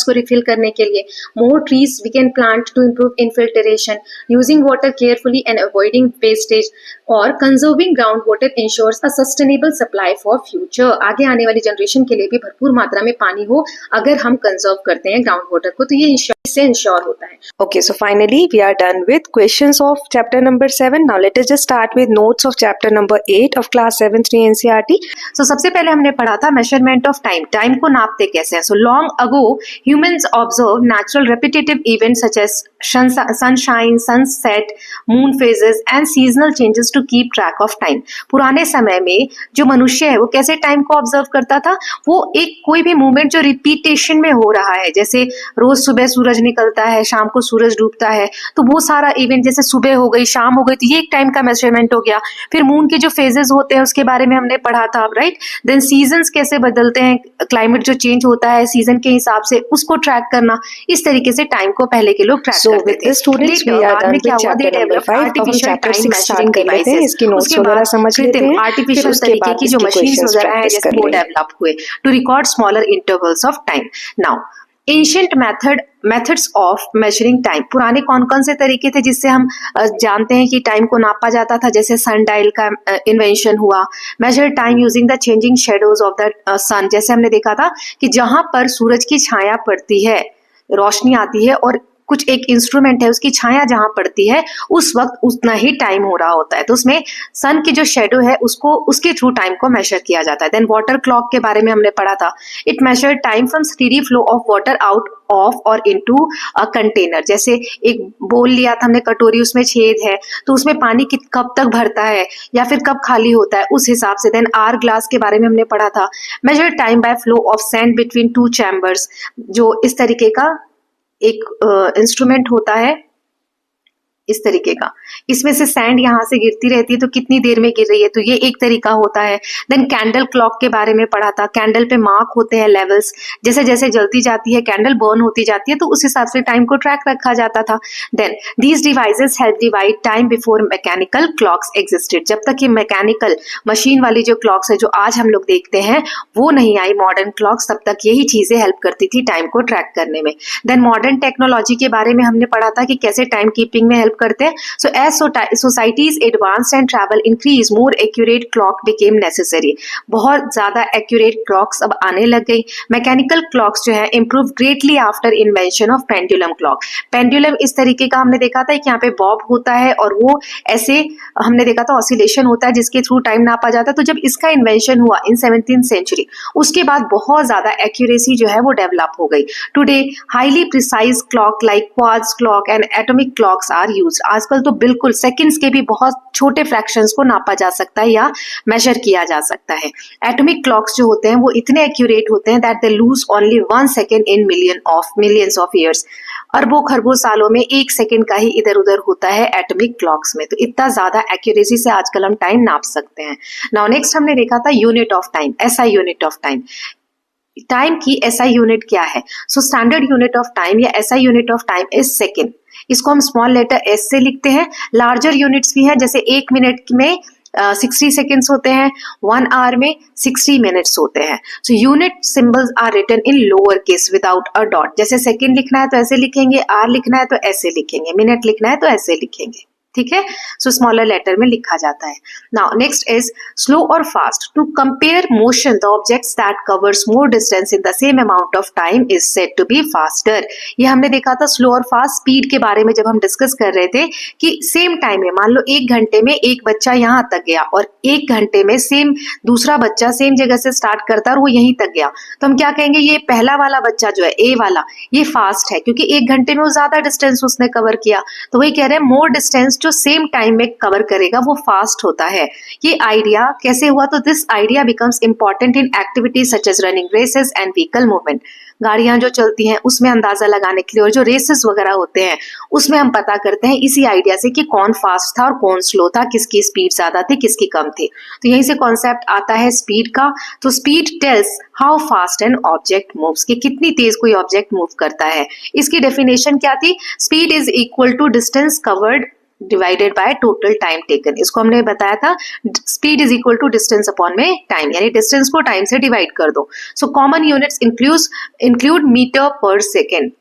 को रिफिल करने के लिए, more trees we can plant to improve infiltration, using water carefully and avoiding wastage, और conserving ground water ensures a sustainable supply for future. आगे आने वाली जनरेशन के लिए भी भरपूर मात्रा में पानी हो अगर हम कंजर्व करते हैं ग्राउंड वाटर को, तो ये इससे इंश्योर होता है। Okay, so finally we are done with questions of chapter number 7. Now let us just start with notes of chapter number 8 of class 7th NCERT. So सबसे पहले हमने पढ़ा था measurement of time. Time को नापते कैसे हैं? So long ago humans observed natural repetitive events such as sunshine, sunset, moon phases and seasonal changes to keep track of time. पुराने समय में जो मनुष्य है वो कैसे टाइम को ऑब्जर्व करता था? वो एक कोई भी मूवमेंट जो रिपीटेशन में हो रहा है, जैसे रोज सुबह सूरज निकलता है, शाम को सूरज डूबता है, तो वो सारा इवेंट जैसे सुबह हो गई, शाम हो गई, तो ये एक टाइम का मेजरमेंट हो गया। फिर मून के जो फेजेस होते हैं उसके बारे में हमने पढ़ा था, राइट। देन सीजन्स कैसे बदलते हैं, क्लाइमेट जो चेंज होता है सीजन के हिसाब से उसको ट्रैक करना, इस तरीके से टाइम को पहले के लोग ट्रैक करते थे। बाद में क्या हुआ, they develop artificial time measuring devices, उसके बाद कृत्रिम आर्टिफिशियल तरीके की जो मशीन्स वगैरह है जैसे वो डेवलप हुए to record smaller intervals of time. Now ancient methods of measuring time, पुराने कौन कौन से तरीके थे जिससे हम जानते हैं कि टाइम को नापा जाता था? जैसे सनडायल का इन्वेंशन हुआ, measure time using the changing shadows of the sun, जैसे हमने देखा था कि जहां पर सूरज की छाया पड़ती है, रोशनी आती है और कुछ एक इंस्ट्रूमेंट है उसकी छाया जहां पड़ती है उस वक्त उतना ही टाइम हो रहा होता है, तो उसमें सन की जो शेडो है उसको उसके थ्रू टाइम को मेजर किया जाता है। देन वाटर क्लॉक के बारे में हमने पढ़ा था, it measure time from steady flow of water out of और इनटू अ कंटेनर, जैसे एक बोल लिया था हमने कटोरी, उसमें छेद है तो उसमें पानी कब तक भरता है या फिर कब खाली होता है उस हिसाब से। देन आर ग्लास के बारे में हमने पढ़ा था, measure time by flow of sand between two chambers, जो इस तरीके का एक इंस्ट्रूमेंट होता है इस तरीके का, इसमें से सैंड यहाँ से गिरती रहती है तो कितनी देर में गिर रही है, तो ये एक तरीका होता है। देन कैंडल क्लॉक के बारे में पढ़ा था, कैंडल पे मार्क होते हैं लेवल्स, जैसे जैसे जलती जाती है कैंडल बर्न होती जाती है तो उस हिसाब से टाइम को ट्रैक रखा जाता था। Then these devices help divide time before mechanical clocks existed, जब तक ये मैकेनिकल मशीन वाली जो क्लॉक्स है जो आज हम लोग देखते हैं वो नहीं आई मॉडर्न क्लॉक्स, तब तक यही चीजें हेल्प करती थी टाइम को ट्रैक करने में। देन मॉडर्न टेक्नोलॉजी के बारे में हमने पढ़ा था कि कैसे टाइम कीपिंग में हेल्प करते हैं। So as societies advanced and travel increased, more accurate clock became necessary. बहुत ज्यादा accurate clocks अब आने लग गई। Mechanical clocks जो है improved greatly after invention of pendulum clock. Pendulum इस तरीके का हमने देखा था कि यहाँ पे बॉब होता है और वो ऐसे हमने देखा था oscillation होता है जिसके थ्रू टाइम नापा जाता है। तो जब इसका इन्वेंशन हुआ इन 17th century, उसके बाद बहुत ज्यादा accuracy जो है वो डेवलप हो गई। Today highly precise clock like quartz clock and atomic clocks are used. आजकल तो बिल्कुल सेकंड्स के भी बहुत छोटे फ्रैक्शंस को नापा जा सकता है या मेजर किया जा सकता है। एटॉमिक क्लॉक्स जो होते हैं वो इतने एक्यूरेट होते हैं that they lose only 1 second in millions of years, अरबों खरबों सालों में 1 सेकेंड का ही इधर उधर होता है एटॉमिक क्लॉक्स में, तो इतना ज्यादा एक्यूरेसी से आजकल हम टाइम नाप सकते हैं। नाउ नेक्स्ट हमने देखा था unit of time, SI unit of time. Time की एसआई यूनिट क्या है? So standard unit of time या SI unit of time is second, इसको हम स्मॉल लेटर एस से लिखते हैं। लार्जर यूनिट्स भी हैं, जैसे 1 मिनट में 60 सेकेंड्स होते हैं, 1 आवर में 60 मिनट्स होते हैं। So unit symbols are written in lower case without a dot, जैसे सेकेंड लिखना है तो ऐसे लिखेंगे, आर लिखना है तो ऐसे लिखेंगे, मिनट लिखना है तो ऐसे लिखेंगे, ठीक है। सो स्मॉलर लेटर में लिखा जाता है। नाउ नेक्स्ट इज स्लो और fast. To compare motion the objects that covers more distance in the same amount of time is said to be faster. ये हमने देखा था स्लो और फास्ट स्पीड के बारे में जब हम डिस्कस कर रहे थे कि सेम टाइम में मान लो 1 घंटे में एक बच्चा यहाँ तक गया और 1 घंटे में सेम दूसरा बच्चा सेम जगह से स्टार्ट करता और वो यहीं तक गया, तो हम क्या कहेंगे, ये पहला वाला बच्चा जो है ए वाला ये फास्ट है क्योंकि 1 घंटे में वो ज्यादा डिस्टेंस उसने कवर किया। तो वही कह रहे हैं मोर डिस्टेंस जो सेम टाइम में कवर करेगा वो फास्ट होता है। ये आइडिया कैसे हुआ? तो this idea becomes important in activities such as running races and vehicle movement. गाड़ियां जो चलती हैं उसमें अंदाजा लगाने के लिए, और जो रेसेस वगैरह होते हैं उसमें हम पता करते हैं इसी आइडिया से कि कौन फास्ट था और कौन स्लो था, किसकी स्पीड ज्यादा थी, किसकी कम थी। तो यहीं से कॉन्सेप्ट आता है स्पीड का। तो speed tells how fast an object moves, कि कितनी तेज कोई ऑब्जेक्ट मूव करता है। इसकी डेफिनेशन क्या थी? Speed is equal to distance covered divided by total time taken. इसको हमने बताया था, speed is equal to distance upon में टाइम, यानी डिस्टेंस को टाइम से डिवाइड कर दो। So common units include metre per second.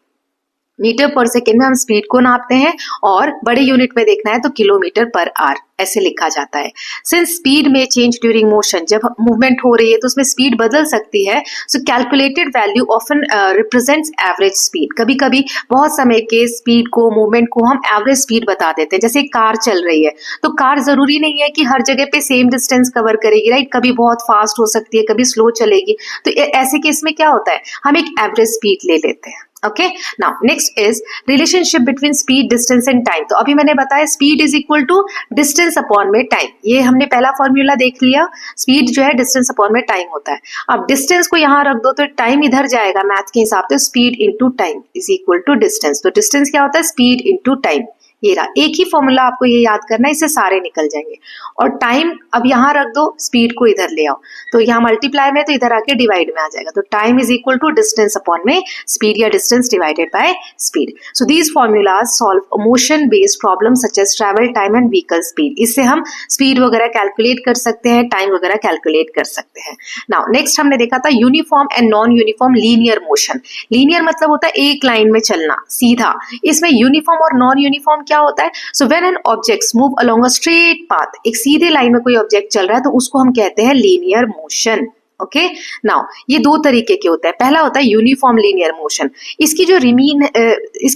Metre per second में हम स्पीड को नापते हैं, और बड़े यूनिट में देखना है तो किलोमीटर पर आवर ऐसे लिखा जाता है। सिंस स्पीड में चेंज ड्यूरिंग मोशन, जब मूवमेंट हो रही है तो उसमें स्पीड बदल सकती है, so calculated value often represents average speed. कभी कभी बहुत समय के स्पीड को, मूवमेंट को हम एवरेज स्पीड बता देते हैं। जैसे कार चल रही है तो कार जरूरी नहीं है कि हर जगह पे सेम डिस्टेंस कवर करेगी, राइट? कभी बहुत फास्ट हो सकती है, कभी स्लो चलेगी। तो ऐसे केस में क्या होता है, हम एक एवरेज स्पीड ले लेते हैं। Okay, now next is relationship between speed, distance and time. तो अभी मैंने बताया speed is equal to distance upon में टाइम, ये हमने पहला फॉर्मूला देख लिया। स्पीड जो है डिस्टेंस अपॉन में टाइम होता है। अब डिस्टेंस को यहां रख दो तो टाइम इधर जाएगा मैथ के हिसाब से, speed into time is equal to distance. तो डिस्टेंस क्या होता है? Speed into time. ये रहा, एक ही फॉर्मूला आपको ये याद करना है, इससे सारे निकल जाएंगे। और टाइम अब यहां रख दो, स्पीड को इधर ले आओ, तो यहाँ मल्टीप्लाई में तो इधर आके डिवाइड में आ जाएगा। तो time is equal to distance upon में स्पीड, या distance divided by speed. So these formulas solve motion based problem such as travel time and vehicle speed. इससे हम स्पीड वगैरह कैलकुलेट कर सकते हैं, टाइम वगैरह कैलकुलेट कर सकते हैं। नाउ नेक्स्ट हमने देखा था uniform and non uniform linear motion. Linear मतलब होता है एक लाइन में चलना, सीधा। इसमें यूनिफॉर्म और नॉन यूनिफॉर्म क्या होता है? So when an objects move along a straight path, एक सीधे लाइन में कोई ऑब्जेक्ट चल रहा है तो उसको हम कहते हैं लीनियर मोशन। ओके, नाउ ये दो तरीके के होते हैं। पहला होता है यूनिफॉर्म लीनियर मोशन। इसकी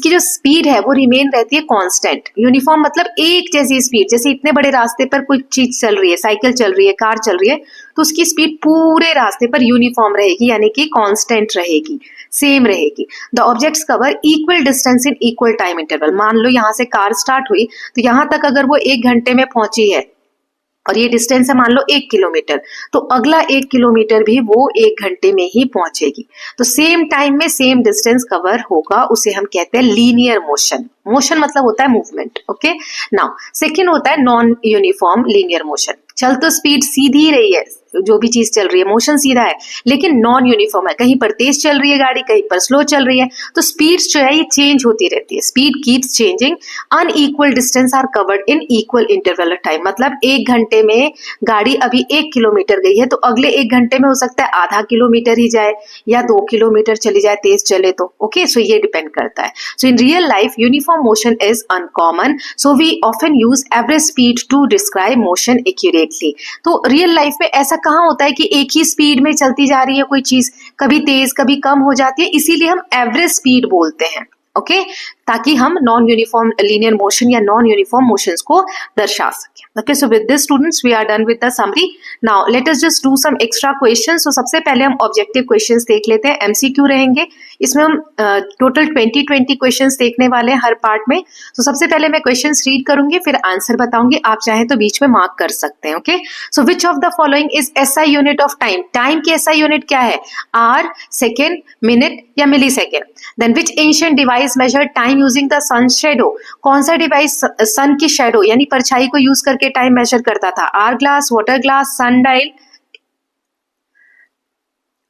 जो स्पीड है वो रिमेन रहती है कांस्टेंट। यूनिफॉर्म मतलब एक जैसी स्पीड, जैसे इतने बड़े रास्ते पर कोई चीज चल रही है, साइकिल चल रही है, कार चल रही है, तो उसकी स्पीड पूरे रास्ते पर यूनिफॉर्म रहेगी, यानी कि कांस्टेंट रहेगी, सेम रहेगी। The objects cover equal distance in equal time interval. मान लो यहाँ से कार स्टार्ट हुई तो यहां तक अगर वो 1 घंटे में पहुंची है, और ये डिस्टेंस है मान लो 1 किलोमीटर, तो अगला 1 किलोमीटर भी वो 1 घंटे में ही पहुंचेगी। तो सेम टाइम में सेम डिस्टेंस कवर होगा, उसे हम कहते हैं लीनियर मोशन। मोशन मतलब होता है मूवमेंट। ओके, नाउ सेकंड होता है नॉन यूनिफॉर्म लीनियर मोशन। चल तो स्पीड सीधी रही है, जो भी चीज चल रही है मोशन सीधा है, लेकिन नॉन यूनिफॉर्म है, कहीं पर तेज चल रही है गाड़ी, कहीं पर स्लो चल रही है, तो स्पीड्स जो है ये चेंज होती रहती है। Speed keeps changing, unequal distance are covered in equal interval of time. मतलब 1 घंटे में गाड़ी अभी 1 किलोमीटर गई है तो अगले 1 घंटे में हो सकता है आधा किलोमीटर ही जाए या 2 किलोमीटर चली जाए तेज चले तो। ओके, सो ये डिपेंड करता है। So in real life uniform motion is uncommon, so we often use average speed to describe motion accurately. तो रियल लाइफ में ऐसा कहाँ होता है कि एक ही स्पीड में चलती जा रही है कोई चीज, कभी तेज कभी कम हो जाती है, इसीलिए हम एवरेज स्पीड बोलते हैं। ओके, ताकि हम नॉन यूनिफॉर्म लीनियर मोशन या नॉन यूनिफॉर्म मोशंस को दर्शा सकें। Okay, so with this students we are done with the summary. Now let us just do some extra questions. So सबसे पहले हम ऑब्जेक्टिव क्वेश्चंस देख लेते हैं, एमसीक्यू रहेंगे। इसमें हम टोटल 20 क्वेश्चंस देखने वाले हैं हर पार्ट में। तो सबसे पहले मैं क्वेश्चंस रीड करूंगी, फिर आंसर बताऊंगी, आप चाहें तो बीच में मार्क कर सकते हैं। Okay, so which of the following is SI unit of time? Time की एसआई यूनिट क्या है? आवर, सेकेंड, मिनट या milli second? Then which ancient device measure time using the sun shadow? कौन सा डिवाइस सन की शेडो यानी परछाई को यूज करके टाइम मेजर करता था? Hour glass, water glass, sun dial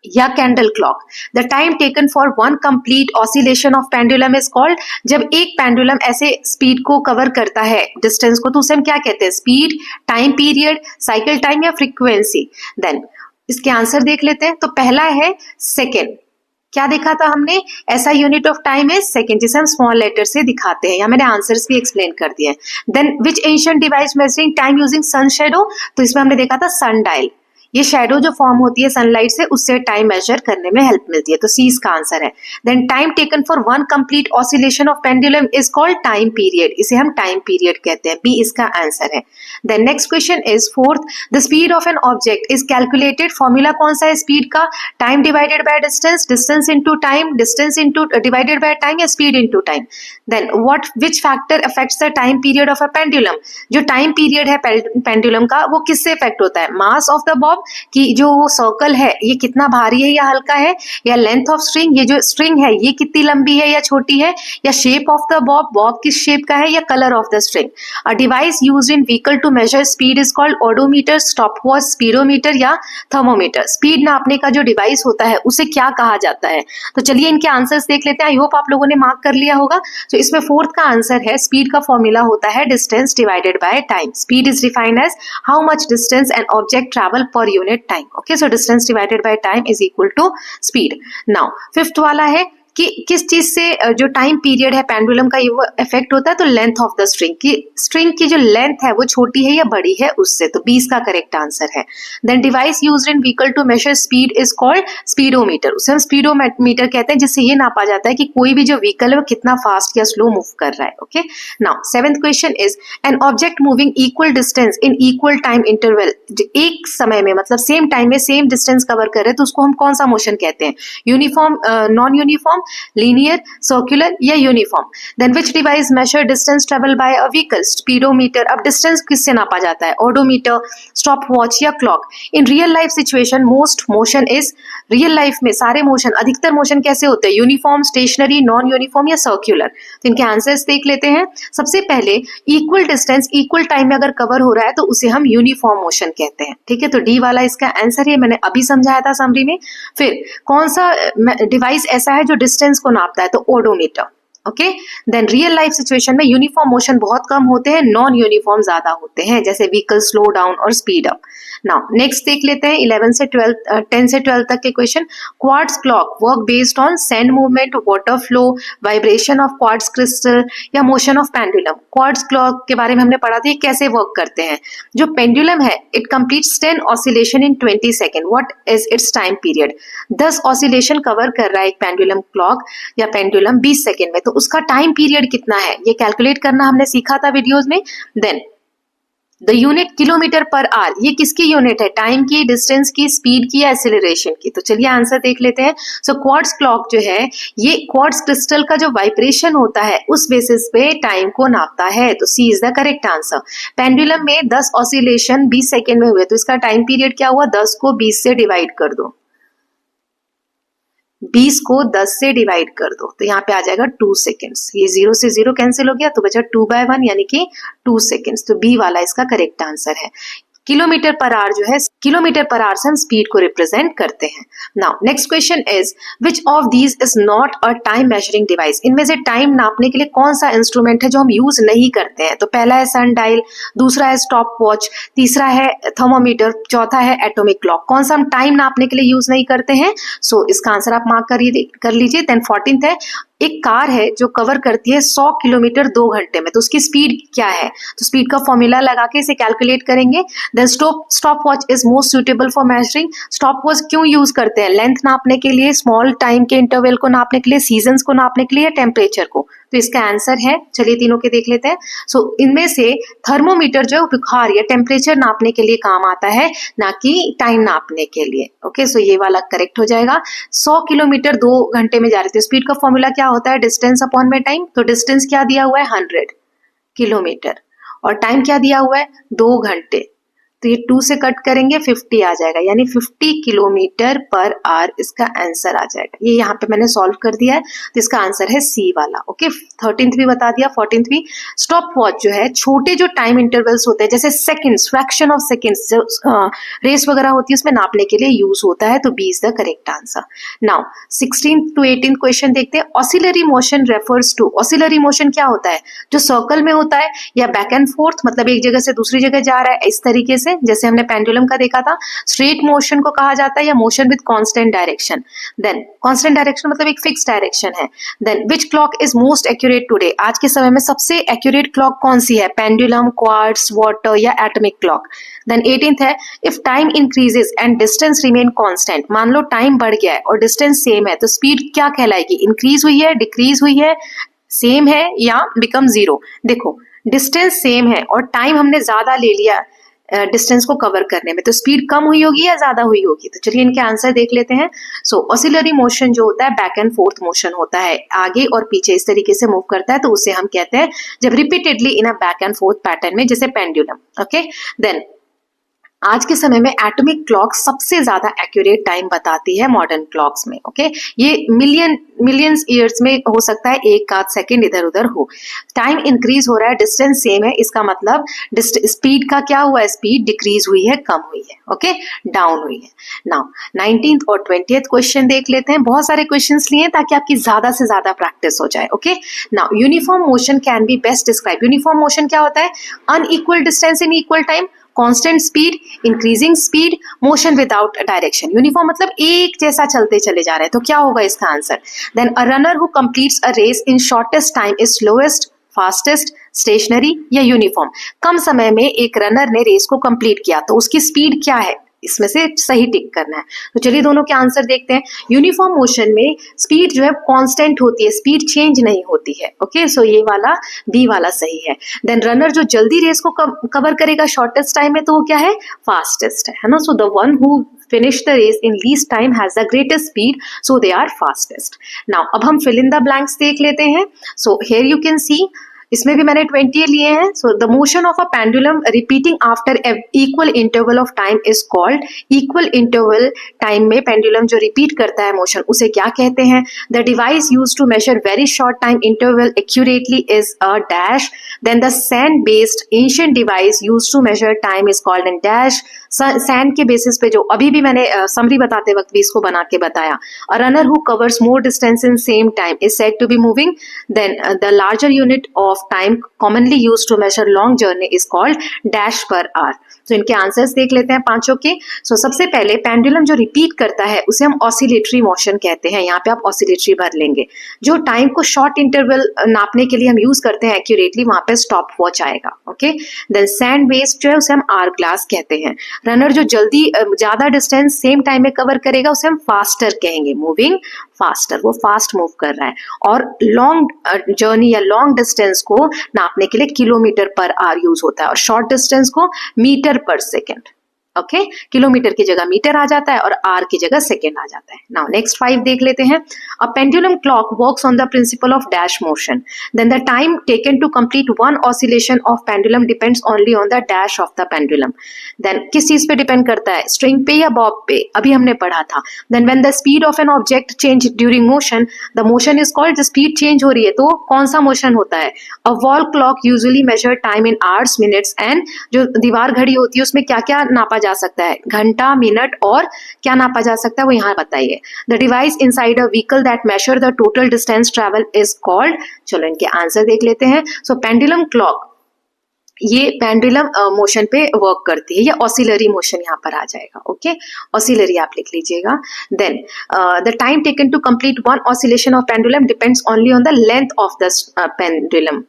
या candle clock? The time taken for one complete oscillation of pendulum is called? जब एक पेंडुलम ऐसे स्पीड को कवर करता है डिस्टेंस को, तो उसे हम क्या कहते हैं? Speed, time period, cycle time या फ्रीक्वेंसी? देन इसके आंसर देख लेते हैं। तो पहला है सेकेंड। क्या देखा था हमने? ऐसा यूनिट ऑफ टाइम है सेकेंड, जिसे हम स्मॉल लेटर से दिखाते हैं। या मैंने आंसर्स भी एक्सप्लेन कर दिए हैं। Then which ancient device measuring time using sun shadow? तो इसमें हमने देखा था सन डायल, ये शेडो जो फॉर्म होती है सनलाइट से, उससे टाइम मेजर करने में हेल्प मिलती है, तो सी इसका आंसर है। Then time taken for one complete oscillation of pendulum is called time period, इसे हम टाइम पीरियड कहते हैं, बी इसका आंसर है। Then next question is fourth, the speed of an object is calculated, formula कौन सा है स्पीड का, time divided by distance, distance into time, distance into divided by time, या speed into time. Then what which factor affects the time period of a pendulum, जो time period है pendulum का वो किससे इफेक्ट होता है, mass of the Bob, कि जो वो सर्कल है ये कितना भारी है या हल्का है, या लेंथ ऑफ स्ट्रिंग, ये जो स्ट्रिंग है ये कितनी लंबी है या छोटी है, या shape of the bob, bob किस शेप का है, या colour of the string. A device used in vehicle to measure speed is called odometer, stopwatch, speedometer या थर्मोमीटर। स्पीड नापने का जो डिवाइस होता है उसे क्या कहा जाता है। तो चलिए इनके आंसर्स देख लेते हैं, आई होप आप लोगों ने मार्क कर लिया होगा। तो इसमें फोर्थ का आंसर है, स्पीड का फॉर्मूला होता है distance divided by time. Speed is defined as how much distance an object travel per unit time. Okay, so distance divided by time is equal to speed. Now fifth वाला है कि किस चीज से जो टाइम पीरियड है pendulum का ये वो इफेक्ट होता है, तो लेंथ ऑफ द स्ट्रिंग की जो लेंथ है वो छोटी है या बड़ी है उससे, तो 20 का करेक्ट आंसर है। Then device used in vehicle to measure speed is called speedometer, उसे हम स्पीडोमीटर कहते हैं, जिससे ये नापा जाता है कि कोई भी जो व्हीकल है वो कितना फास्ट या स्लो मूव कर रहा है। Okay, now seventh question is an object moving equal distance in equal time interval, एक समय में मतलब सेम टाइम में सेम डिस्टेंस कवर कर रहे हैं, तो उसको हम कौन सा मोशन कहते हैं, uniform, non uniform, linear, circular या uniform. Then which device measure distance travel by a vehicle, speedometer. अब डिस्टेंस किससे नापा जाता है, ओडोमीटर, स्टॉप वॉच या clock. In real life situation most motion is, real life में सारे मोशन, अधिकतर मोशन कैसे होते हैं, यूनिफॉर्म, स्टेशनरी, नॉन यूनिफॉर्म या सर्कुलर। तो इनके आंसर्स देख लेते हैं। सबसे पहले इक्वल डिस्टेंस इक्वल टाइम में अगर कवर हो रहा है तो उसे हम यूनिफॉर्म मोशन कहते हैं, ठीक है, तो डी वाला इसका आंसर है, मैंने अभी समझाया था समरी में। फिर कौन सा डिवाइस ऐसा है जो डिस्टेंस को नापता है, तो odometer. Okay, then real life situation में यूनिफॉर्म मोशन बहुत कम होते हैं, नॉन यूनिफॉर्म ज्यादा होते हैं, जैसे व्हीकल स्लो डाउन और स्पीड अप। नाउ नेक्स्ट देख लेते हैं 10 से 12 तक के question. Quartz clock work based on sand movement, water flow, vibration of quartz crystal या motion of pendulum. Quartz clock के बारे में हमने पढ़ा था, ये कैसे वर्क करते हैं। जो पेंडुलम है it completes 10 oscillation in 20 second, what is it's time period. 10 oscillation cover कर रहा है एक पेंडुलम क्लॉक या पेंडुलम 20 सेकेंड में, तो उसका टाइम पीरियड कितना है ये कैलकुलेट करना हमने सीखा था वीडियोस में। Then the unit kilometre per hour, ये किसकी यूनिट है, टाइम की, डिस्टेंस की, स्पीड की या एक्सीलरेशन की। तो चलिए आंसर देख लेते हैं। सो क्वार्ट्ज क्लॉक जो है ये क्वार्ट्ज क्रिस्टल का जो वाइब्रेशन होता है उस बेसिस पे टाइम को नापता है, तो C is the correct answer. Pendulum में 10 ऑसिलेशन 20 सेकेंड में हुए, तो इसका टाइम पीरियड क्या हुआ, 10 को 20 से डिवाइड कर दो, 20 को 10 से डिवाइड कर दो, तो यहाँ पे आ जाएगा 2 सेकेंड्स। ये 0 से 0 कैंसिल हो गया तो बचा 2/1 यानी कि 2 सेकेंड्स, तो बी वाला इसका करेक्ट आंसर है। किलोमीटर पर आवर जो है, किलोमीटर पर आवर से हम स्पीड को रिप्रेजेंट करते हैं। Now next question is which of these is not a time measuring device, इनमें से टाइम नापने के लिए कौन सा इंस्ट्रूमेंट है जो हम यूज नहीं करते हैं। तो पहला है सन डायल, दूसरा है स्टॉप वॉच, तीसरा है थर्मोमीटर, चौथा है एटॉमिक क्लॉक। कौन सा हम टाइम नापने के लिए यूज नहीं करते हैं, सो इसका आंसर आप मार्क कर लीजिए। देन 14th है, एक कार है जो कवर करती है 100 किलोमीटर 2 घंटे में, तो उसकी स्पीड क्या है, तो स्पीड का फॉर्मूला लगा के इसे कैलकुलेट करेंगे। Then stopwatch is most suitable for measuring, stopwatch क्यों यूज करते हैं, लेंथ नापने के लिए, स्मॉल टाइम के इंटरवल को नापने के लिए, सीजन्स को नापने के लिए या टेम्परेचर को, तो इसका आंसर है। चलिए तीनों के देख लेते हैं। सो इनमें से थर्मोमीटर जो बुखार या टेम्परेचर नापने के लिए काम आता है, ना कि टाइम नापने के लिए। ओके, सो ये वाला करेक्ट हो जाएगा। 100 किलोमीटर 2 घंटे में जा रहे थे, स्पीड का फॉर्मूला क्या होता है, डिस्टेंस अपॉन में टाइम। तो डिस्टेंस क्या दिया हुआ है 100 किलोमीटर और टाइम क्या दिया हुआ है 2 घंटे, तो ये 2 से कट करेंगे 50 आ जाएगा, यानी 50 किलोमीटर पर आवर इसका आंसर आ जाएगा। ये यहाँ पे मैंने सॉल्व कर दिया है, तो इसका आंसर है सी वाला। ओके, 13th भी बता दिया, 14th भी। स्टॉप वॉच जो है छोटे जो टाइम इंटरवल्स होते हैं, जैसे सेकंड्स, फ्रैक्शन ऑफ सेकंड्स, जो रेस वगैरह होती है उसमें नापने के लिए यूज होता है, तो B is the correct answer. Now 16th to 18th question देखते हैं। Oscillatory motion refers to, oscillatory motion क्या होता है, जो सर्कल में होता है या बैक एंड फोर्थ, मतलब एक जगह से दूसरी जगह जा रहा है इस तरीके से, जैसे हमने पेंडुलम का देखा था, स्ट्रेट मोशन को कहा जाता है या motion with constant direction. Then constant direction मतलब एक फिक्स डायरेक्शन है। Then which clock is most accurate today, आज के समय में सबसे एक्यूरेट क्लॉक कौन सी है, पेंडुलम, क्वार्ट्ज, वाटर या एटॉमिक क्लॉक। देन 18th है, if time increases and distance remain constant, मान लो टाइम बढ़ गया है और डिस्टेंस सेम है तो स्पीड क्या कहलाएगी, इंक्रीज हुई है, डिक्रीज हुई है, सेम है या बिकम जीरो। देखो डिस्टेंस सेम है और टाइम हमने ज्यादा ले लिया डिस्टेंस को कवर करने में, तो स्पीड कम हुई होगी या ज्यादा हुई होगी। तो चलिए इनके आंसर देख लेते हैं। सो ऑसिलरी मोशन जो होता है बैक एंड फोर्थ मोशन होता है, आगे और पीछे इस तरीके से मूव करता है, तो उसे हम कहते हैं जब repeatedly in a back and fourth pattern में, जैसे पेंडुलम। ओके, देन आज के समय में एटॉमिक क्लॉक सबसे ज्यादा एक्यूरेट टाइम बताती है मॉडर्न क्लॉक्स में। ओके, ये मिलियंस ईयर्स में हो सकता है, एक आध सेकंड इधर उधर हो। टाइम इंक्रीज हो रहा है, डिस्टेंस सेम है, इसका मतलब स्पीड का क्या हुआ है, स्पीड डिक्रीज हुई है, कम हुई है। ओके, डाउन हुई है। नाउ 19th और 20th क्वेश्चन देख लेते हैं। बहुत सारे क्वेश्चंस लिए ताकि आपकी ज्यादा से ज्यादा प्रैक्टिस हो जाए। Okay, now uniform motion can B best describe. Uniform motion क्या होता है, unequal distance in equal time, constant speed, increasing speed, motion without direction. Uniform मतलब एक जैसा चलते चले जा रहे हैं, तो क्या होगा इसका answer. Then a runner who completes a race in shortest time is slowest, fastest, stationary या यूनिफॉर्म। कम समय में एक रनर ने रेस को कंप्लीट किया तो उसकी स्पीड क्या है, इसमें से सही टिक करना है। तो चलिए दोनों के आंसर देखते हैं। यूनिफॉर्म मोशन में स्पीड जो है कांस्टेंट होती है, स्पीड चेंज नहीं होती है। ओके, सो ये वाला बी वाला सही है। देन रनर जो जल्दी रेस को कवर करेगा शॉर्टेस्ट टाइम में, तो वो क्या है, फास्टेस्ट है ना। So the one who finish the race in least time has the greatest speed, so they are fastest. Now अब हम fill in the blanks देख लेते हैं। So here you can see, इसमें भी मैंने 20 लिए हैं। So the motion of a pendulum repeating after equal interval of time is called, equal interval time में पेंडुलम जो रिपीट करता है मोशन, उसे क्या कहते हैं। The device use to measure very short time interval accurately is a dash. Then the sand based ancient device use to measure time is called an dash. Sand के basis पे जो अभी भी मैंने समरी बताते वक्त भी इसको बना के बताया। A runner who covers more distance in same time is said to be moving. Then the larger unit of time commonly used to measure long journey is called dash per hour. तो इनके answers देख लेते हैं पांचों के। सो सबसे पहले pendulum जो रिपीट करता है उसे हम ऑसिलेटरी मोशन कहते हैं। यहाँ पे आप ऑसिलेटरी भर लेंगे। जो टाइम को शॉर्ट इंटरवल नापने के लिए हम यूज करते हैं एक्यूरेटली, वहां पे स्टॉप वॉच आएगा। ओके, देन सैंड बेस्ड जो है उसे हम आवर ग्लास कहते हैं। रनर जो जल्दी ज्यादा डिस्टेंस सेम टाइम में कवर करेगा उसे हम फास्टर कहेंगे, मूविंग फास्टर, वो फास्ट मूव कर रहा है। और लॉन्ग जर्नी या लॉन्ग डिस्टेंस को नापने के लिए किलोमीटर पर आवर यूज होता है और शॉर्ट डिस्टेंस को metre per second. Okay, kilometre की जगह मीटर आ जाता है और आर की जगह सेकेंड आ जाता है। नाउ नेक्स्ट 5 देख लेते हैं। A pendulum clock works on the principle of dash motion. Then the time taken to complete one oscillation of pendulum depends only on the dash of the pendulum. Then किस चीज पे depend करता है, string पे या Bob पे, अभी हमने पढ़ा था। Then when the speed of an object change during motion, the motion is called, speed change हो रही है तो कौन सा मोशन होता है। A wall clock usually measure time in hours, minutes and, जो दीवार घड़ी होती है उसमें क्या क्या नापा जा सकता है, घंटा, मिनट और क्या नापा जा सकता है वो यहाँ बताइए। The device inside a vehicle that measure the total distance travel is called. चलो इनके आंसर देख लेते हैं। सो पेंडुलम क्लॉक ये पेंडुलम मोशन पे वर्क करती है, या ऑसिलरी मोशन यहाँ पर आ जाएगा। ओके, ऑसिलरी आप लिख लीजिएगा। Then the time taken to complete one oscillation of pendulum depends only on the length of the pendulum,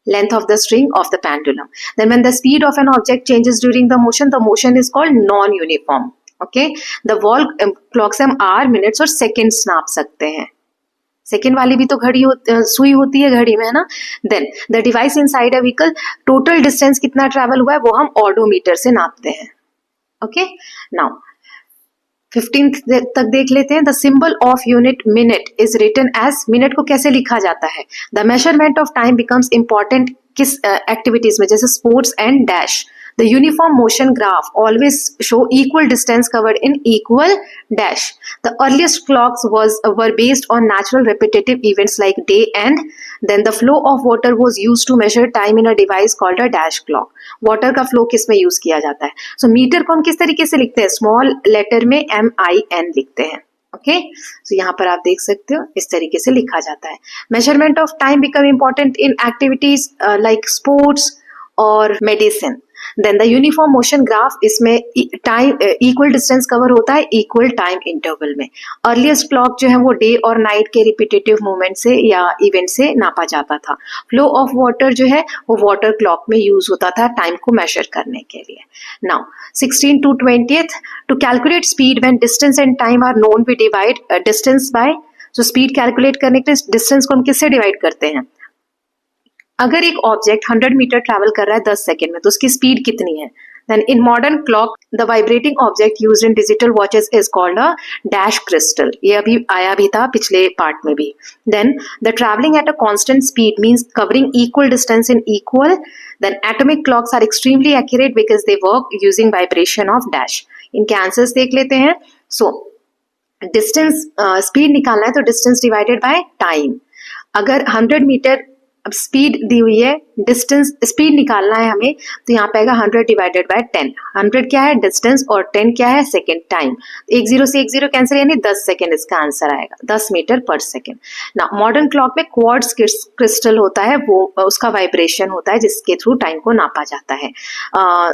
length of the string of the pendulum. Then when the speed of an object changes during the motion is called non-uniform. Okay, the wall clocks हम hour, minutes और seconds नाप सकते हैं। Second वाली भी तो घड़ी सुई होती है घड़ी में, है ना। Then the device inside a vehicle, total distance कितना ट्रेवल हुआ है वो हम ऑडोमीटर से नापते हैं। ओके, नाउ 15th तक देख लेते हैं। The symbol of unit minute is written as, minute को कैसे लिखा जाता है। The measurement of time becomes important किस एक्टिविटीज में, जैसे sports and dash. The uniform motion graph always show equal distance covered in equal dash. The earliest clocks were based on natural repetitive events like day and. Then the flow of water was used to measure time in a device called a dash clock. Water का flow किस में use किया जाता है। So meter को हम किस तरीके से लिखते हैं, small letter में MIN लिखते हैं। ओके, तो यहाँ पर आप देख सकते हो इस तरीके से लिखा जाता है। Measurement of time become important in activities like sports और medicine. Then the uniform motion graph, इसमें टाइम इक्वल डिस्टेंस कवर होता है इक्वल टाइम इंटरवल में। अर्लीस्ट क्लॉक जो है वो डे और नाइट के रिपीटेटिव मूवमेंट से या इवेंट से नापा जाता था। फ्लो ऑफ वाटर जो है वो वाटर क्लॉक में यूज होता था टाइम को मेजर करने के लिए। Now 16 to 20th, to calculate speed when distance and time are known, we divide distance by, so speed calculate करने के लिए डिस्टेंस को हम किससे डिवाइड करते हैं? अगर एक ऑब्जेक्ट 100 मीटर ट्रैवल कर रहा है 10 सेकेंड में तो उसकी स्पीड कितनी है? Then in modern clock, the vibrating object used in digital watches is called a dash crystal. ये अभी आया भी था पिछले पार्ट में भी. Then the traveling at a constant speed means covering equal distance in equal. Then atomic clocks are extremely accurate because they work using vibration of dash. इनके answers देख लेते हैं. So distance speed निकालना है तो distance divided by time. अगर 100 metre अब speed दी हुई है, डिस्टेंस स्पीड निकालना है हमें, तो यहाँ पे आएगा 100 डिवाइडेड बाय 10. 100 क्या है? डिस्टेंस, और 10 क्या है? Second, time. 10 से 10 कैंसिल, यानी 10 सेकेंड इसका आंसर आएगा, 10 मीटर पर सेकेंड. ना मॉडर्न क्लॉक में क्वार्ट्ज क्रिस्टल होता है, वो उसका वाइब्रेशन होता है जिसके थ्रू टाइम को नापा जाता है.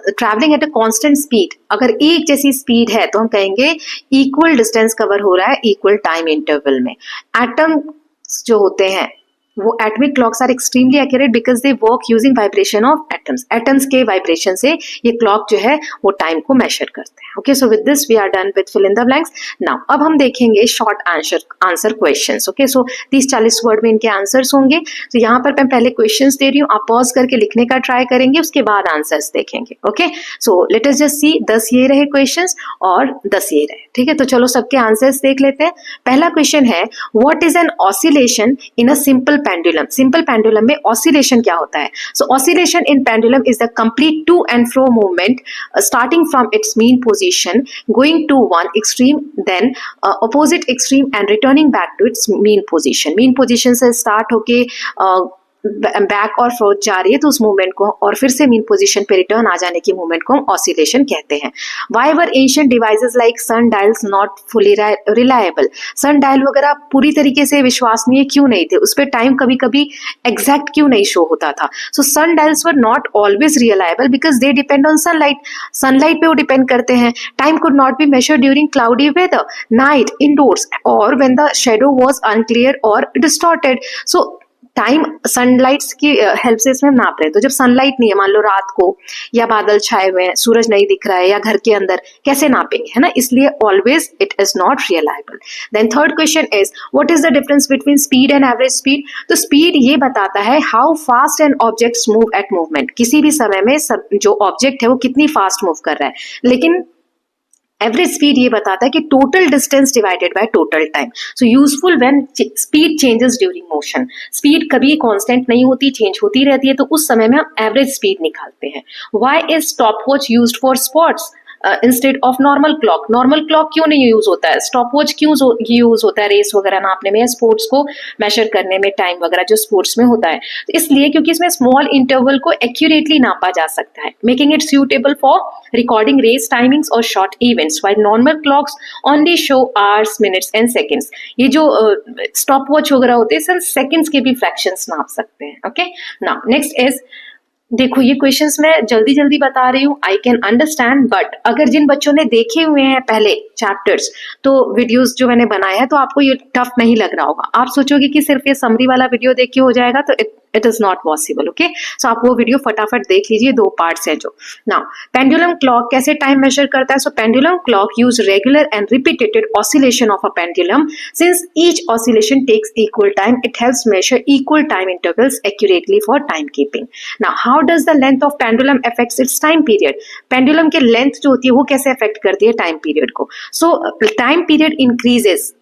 Travelling at a constant speed, अगर एक जैसी स्पीड है तो हम कहेंगे इक्वल डिस्टेंस कवर हो रहा है इक्वल टाइम इंटरवल में. एटम जो होते हैं वो atomic clocks are extremely accurate because they work using vibration of atoms. Atoms के वाइब्रेशन से ये क्लॉक जो है वो टाइम को मेजर करते हैं. Okay, so with this we are done with fill in the blanks. Now अब हम देखेंगे short answer questions. Okay, so 30-40 word में इनके आंसर्स होंगे. तो यहाँ पर मैं पहले क्वेश्चंस दे रही हूँ, आप पॉज करके लिखने का ट्राई करेंगे, उसके बाद आंसर्स देखेंगे. Okay, so let us just see. 10 ये रहे क्वेश्चंस और 10 ये रहे. ठीक है, तो चलो सबके आंसर्स देख लेते हैं. पहला क्वेश्चन है, what is an oscillation in a simple pendulum. Simple pendulum में ऑसिलेशन क्या होता है? So oscillation in pendulum is the complete to and fro movement starting from its mean position going to one extreme then opposite extreme and returning back to its mean position. Mean position से start होके back और forth जा रही है तो उस movement को, और फिर से मीन पोजीशन पे रिटर्न आ जाने की मूवमेंट को हम ऑसिलेशन कहते हैं. Why were ancient devices like sun dials not fully reliable. Sun dial वगैरह पूरी तरीके से विश्वसनीय क्यों नहीं थे? उस पर टाइम कभी कभी एग्जैक्ट क्यों नहीं शो होता था? So sun dials were not always reliable because they depend on sunlight. Sunlight पे वो डिपेंड करते हैं. Time could not be measured during cloudy weather, night, indoors, और when the shadow was unclear और डिस्टॉर्टेड. सो टाइम सनलाइट की help से इसमें नाप रहे हैं. तो जब सनलाइट नहीं है, मान लो रात को, या बादल छाए हुए हैं, सूरज नहीं दिख रहा है, या घर के अंदर, कैसे नापेंगे, है ना? इसलिए always it is not reliable. Then third question is, what is the difference between speed and average speed. तो स्पीड ये बताता है how fast an object move at movement. किसी भी समय में जो ऑब्जेक्ट है वो कितनी फास्ट मूव कर रहा है. लेकिन एवरेज स्पीड ये बताता है कि total distance divided by total time. So useful when speed changes during motion. Speed कभी कांस्टेंट नहीं होती, चेंज होती रहती है, तो उस समय में हम एवरेज स्पीड निकालते हैं. Why is stop watch used for sports instead of normal clock. Normal clock क्यों नहीं यूज होता है? स्टॉप वॉच क्यों यूज होता है रेस वगैरह नापने में या स्पोर्ट्स को मेजर करने में, टाइम वगैरह जो स्पोर्ट्स में होता है? तो इसलिए क्योंकि इसमें स्मॉल इंटरवल को एक्यूरेटली नापा जा सकता है, making it suitable for recording race timings और short events. While normal clocks only show hours, minutes and seconds. ये जो स्टॉप वॉच वगैरह होते हैं सेकेंड्स के भी फ्रैक्शंस नाप सकते हैं. ओके, नाउ नेक्स्ट इज, देखो ये क्वेश्चंस मैं जल्दी जल्दी बता रही हूँ, आई कैन अंडरस्टैंड, बट अगर जिन बच्चों ने देखे हुए हैं पहले चैप्टर्स, तो वीडियोस जो मैंने बनाया है, तो आपको ये टफ नहीं लग रहा होगा. आप सोचोगे कि सिर्फ ये समरी वाला वीडियो देख के हो जाएगा, तो it is not possible. Okay, so आप वो वीडियो फटाफट देख लीजिए, 2 पार्ट्स है जो. नाउ पेंडुलम क्लॉक कैसे टाइम मेजर करता है. So pendulum clock use regular and repeated oscillation of a pendulum. Since each oscillation takes equal time, it helps measure equal time intervals accurately for time keeping. Now how does the length of pendulum affects its time period. Pendulum के length जो होती है वो कैसे affect करती है time period को. सो time period increases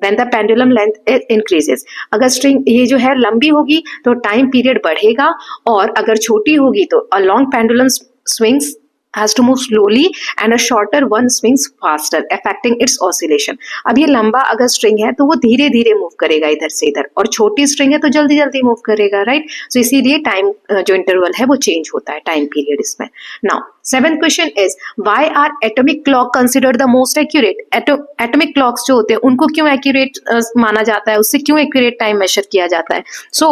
when the pendulum length increases. अगर स्ट्रिंग ये जो है लंबी होगी तो टाइम पीरियड बढ़ेगा, और अगर छोटी होगी तो a long pendulum swings has to move slowly and a shorter one swings faster, affecting its oscillation. अब ये लंबा अगर स्ट्रिंग है तो वो धीरे धीरे मूव करेगा इधर से इधर, और छोटी स्ट्रिंग है तो जल्दी जल्दी मूव करेगा, राइट? सो इसीलिए टाइम जो इंटरवल है वो चेंज होता है, टाइम पीरियड इसमें. Now 7th question is, why are atomic clock considered the most accurate. Atomic clocks जो होते हैं उनको क्यों एक्यूरेट माना जाता है, उससे क्यों एक्यूरेट टाइम मेजर किया जाता है? सो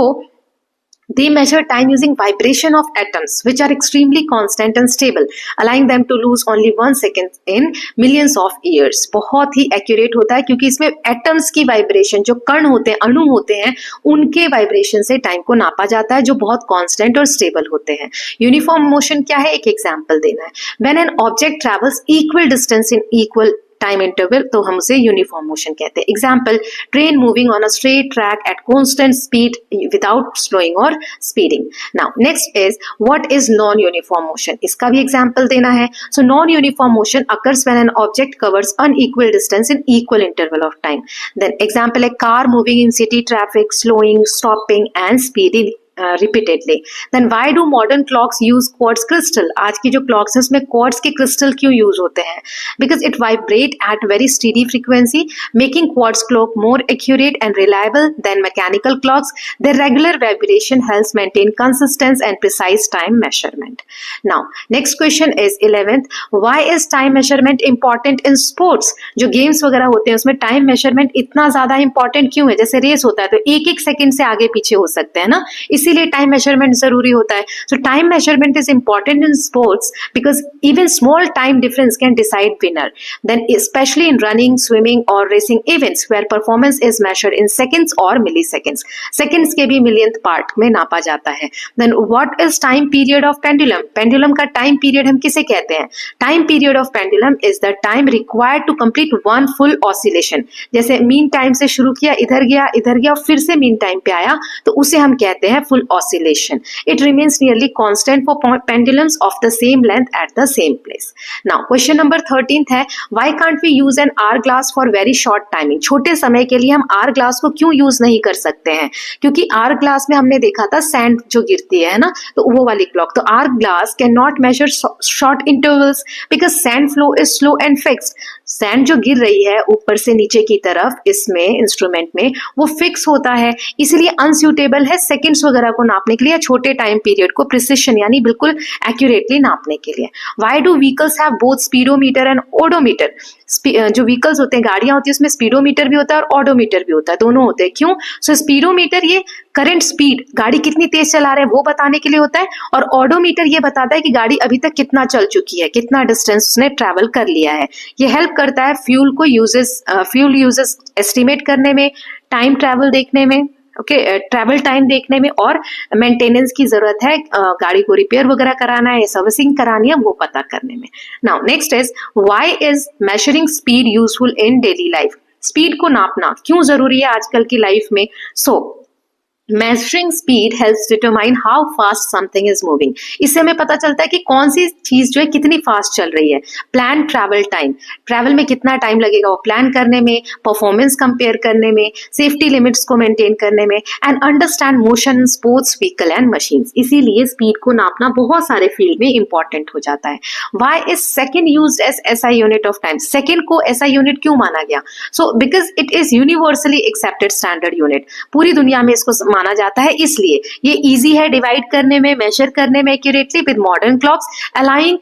They measure time using vibration of atoms, which are extremely constant and stable, allowing them to lose only 1 second in millions of years. बहुत ही एक्यूरेट होता है क्योंकि इसमें एटम्स की वाइब्रेशन, जो कण होते हैं, अणु होते हैं, उनके वाइब्रेशन से टाइम को नापा जाता है, जो बहुत कांस्टेंट और स्टेबल होते हैं. यूनिफॉर्म मोशन क्या है, एक एग्जांपल देना है. When an object travels equal distance in equal time interval, तो हम उसे यूनिफॉर्म मोशन कहते हैं. Example, train moving on a straight track at constant speed without slowing और speeding. Now next is what is non uniform motion. इसका भी example देना है. So non uniform motion occurs when an object covers unequal distance in equal interval of time. Then example है car moving in city traffic, slowing, stopping and speeding repeatedly. Then why do modern clocks use quartz crystal? आज की जो clocks हैं उसमें quartz के crystal क्यों use होते हैं? Because it vibrate at very steady frequency, making quartz clock more accurate and reliable than mechanical clocks. Their regular vibration helps maintain consistent and precise time measurement. Now, next question is 11th. Why is time measurement important in sports? जो games वगैरह होते हैं उसमें time measurement इतना ज़्यादा important क्यों है? जैसे रेस होता है तो एक सेकंड से आगे पीछे हो सकते हैं ना, इसीलिए टाइम मेजरमेंट जरूरी होता है. So time measurement is important in sports because even small time difference can decide winner. Then specially in running, swimming और racing events where performance is measured in seconds और मिली सेकंड्स. सेकंड्स के भी millionth part में नापा जाता है. Then what is time period of pendulum. Pendulum का time period हम किसे कहते हैं? Time period of pendulum is the time required to complete one full oscillation. जैसे मीन टाइम से शुरू किया, इधर गया फिर से मीन टाइम पे आया, तो उसे हम कहते हैं full oscillation. It remains nearly constant for pendulums of the same length at the same place. Now question number 13th है, why can't we use an hourglass for very short timing? छोटे समय के लिए हम hourglass को क्यों use नहीं कर सकते हैं? क्योंकि hourglass में हमने देखा था sand जो गिरती है ना, तो वो वाली clock. तो hourglass cannot measure short intervals because sand flow is slow and fixed. Sand जो गिर रही है ऊपर से नीचे की तरफ इसमें इंस्ट्रूमेंट में, वो फिक्स होता है, इसलिए अनसूटेबल है सेकंड्स वगैरह को नापने के लिए या छोटे टाइम पीरियड को प्रिसिशन यानी बिल्कुल एक्यूरेटली नापने के लिए. Why do vehicles have both speedometer and odometer. जो व्हीकल्स होते हैं, गाड़ियां होती है, उसमें स्पीडोमीटर भी होता है और ओडोमीटर भी होता है, दोनों होते हैं. क्यों? सो स्पीडोमीटर ये करंट स्पीड, गाड़ी कितनी तेज चला रहे हैं वो बताने के लिए होता है, और ओडोमीटर ये बताता है कि गाड़ी अभी तक कितना चल चुकी है, कितना डिस्टेंस उसने ट्रैवल कर लिया है. ये हेल्प करता है फ्यूल यूजेस एस्टिमेट करने में, टाइम ट्रैवल देखने में, ट्रैवल टाइम देखने में, और मेंटेनेंस की जरूरत है, गाड़ी को रिपेयर वगैरह कराना है, सर्विसिंग करानी है, वो पता करने में. Now next is why is measuring speed useful in daily life. Speed को नापना क्यों जरूरी है आजकल की लाइफ में? Measuring speed helps determine how fast something is moving. इससे हमें पता चलता है कि कौन सी चीज जो है कितनी फास्ट चल रही है. प्लान ट्रैवल टाइम, ट्रैवल में कितना टाइम लगेगा वो प्लान करने में, परफॉर्मेंस कंपेयर करने में, सेफ्टी लिमिट्स को मेंटेन करने में, and understand motion in sports vehicle and machines. इसीलिए स्पीड को नापना बहुत सारे फील्ड में इंपॉर्टेंट हो जाता है. Why is second used as SI unit of time. Second को एसआई यूनिट क्यों माना गया? So because it is universally accepted standard unit. पूरी दुनिया में इसको माना जाता है, इसलिए ये इजी है डिवाइड करने में, मेजर करने में accurately with modern clocks, allowing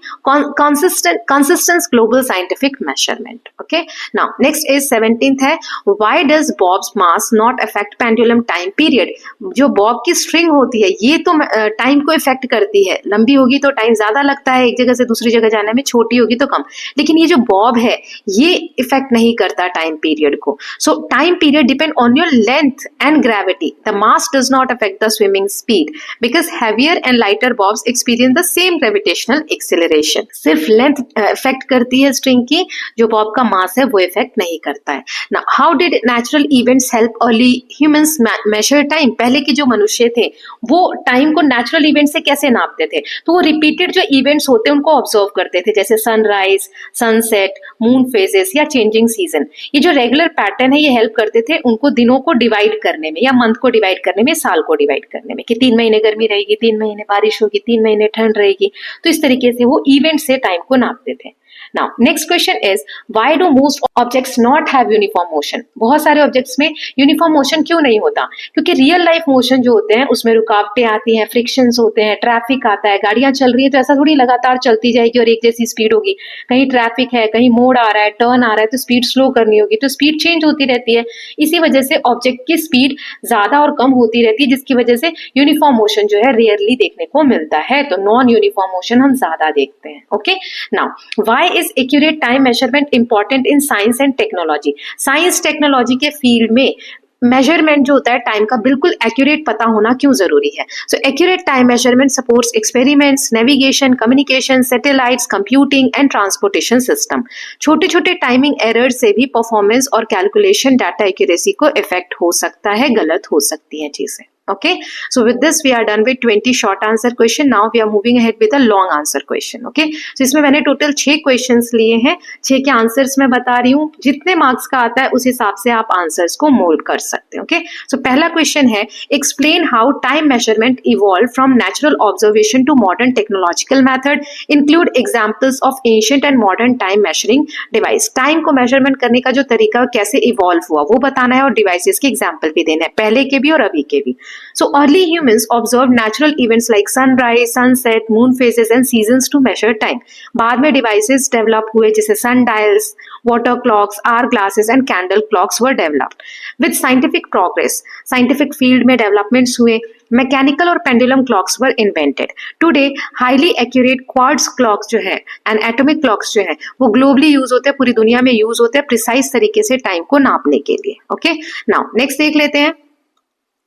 consistent global scientific measurement. Okay, now next is 17th है, why does bob's mass not affect pendulum time period. जो बॉब की स्ट्रिंग होती है ये तो टाइम को इफेक्ट करती है, लंबी होगी तो टाइम ज्यादा लगता है एक जगह से दूसरी जगह जाने में, छोटी होगी तो कम, लेकिन ये जो बॉब है ये इफेक्ट नहीं करता टाइम पीरियड को. सो time period depend on your length and gravity. The mass does not affect the swimming speed because heavier and lighter bobs experience the same gravitational acceleration. सिर्फ लेंथ इफेक्ट करती है string की, जो Bob का मास है वो effect नहीं करता है. Now, how did natural events help early humans measure time? पहले के जो मनुष्य थे वो टाइम को नेचुरल इवेंट से कैसे नापते थे? तो वो रिपीटेड जो इवेंट्स होते हैं उनको ऑब्जर्व करते थे, जैसे सनराइज, सनसेट, मून फेजेस या चेंजिंग सीजन. ये जो रेगुलर पैटर्न है ये हेल्प करते थे उनको दिनों को डिवाइड करने में या मंथ को डिवाइड करने में, साल को डिवाइड करने में, कि 3 महीने गर्मी रहेगी, 3 महीने बारिश होगी, 3 महीने ठंड रहेगी. तो इस तरीके से वो इवेंट से टाइम को नापते थे. Now next question is why do most objects not have uniform motion? बहुत सारे ऑब्जेक्ट्स में यूनिफॉर्म मोशन क्यों नहीं होता? क्योंकि रियल लाइफ मोशन जो होते हैं उसमें रुकावटें आती हैं, फ्रिक्शंस होते हैं, ट्रैफिक आता है, गाड़ियां चल रही है तो ऐसा थोड़ी लगातार चलती जाएगी और एक जैसी स्पीड होगी। कहीं ट्रैफिक है, कहीं मोड़ आ रहा है, टर्न आ रहा है तो स्पीड स्लो करनी होगी, तो स्पीड चेंज होती रहती है। इसी वजह से ऑब्जेक्ट की स्पीड ज्यादा और कम होती रहती है, जिसकी वजह से यूनिफॉर्म मोशन जो है रेयरली देखने को मिलता है। तो नॉन यूनिफॉर्म मोशन हम ज्यादा देखते हैं। Okay, now why is accurate time measurement important in science and technology? Science technology के फील्ड में मेजरमेंट जो होता है टाइम का बिल्कुल एक्यूरेट पता होना क्यों जरूरी है? So accurate time measurement supports experiments, navigation, communication, satellites, computing and transportation system. छोटे छोटे टाइमिंग एरर से भी परफॉर्मेंस और कैलकुलेशन डाटा एक्यूरेसी को इफेक्ट हो सकता है, गलत हो सकती है चीजें। Okay, so with this we are done with 20 short answer question. Now we are moving ahead with a long answer question. Okay, so इसमें मैंने टोटल 6 क्वेश्चंस लिए हैं, 6 के आंसर्स मैं बता रही हूँ। जितने मार्क्स का आता है उस हिसाब से आप आंसर्स को मोल्ड कर सकते हैं। ओके, सो पहला क्वेश्चन है explain how time measurement evolve from natural observation to modern technological method, include examples of ancient and modern time measuring device. Time को मेजरमेंट करने का जो तरीका कैसे इवॉल्व हुआ वो बताना है और डिवाइसेस के एग्जाम्पल भी देना है, पहले के भी और अभी के भी। So early humans observed natural events like sunrise, sunset, moon phases and seasons to measure time. बाद में devices develop हुए जैसे sundials, water clocks, hour glasses and candle clocks were developed. With scientific progress, scientific field में developments हुए, mechanical और pendulum clocks were invented. Today, highly accurate quartz clocks जो है and atomic clocks जो है वो globally use होते हैं, पूरी दुनिया में use होते हैं precise तरीके से टाइम को नापने के लिए। Okay, now next देख लेते हैं।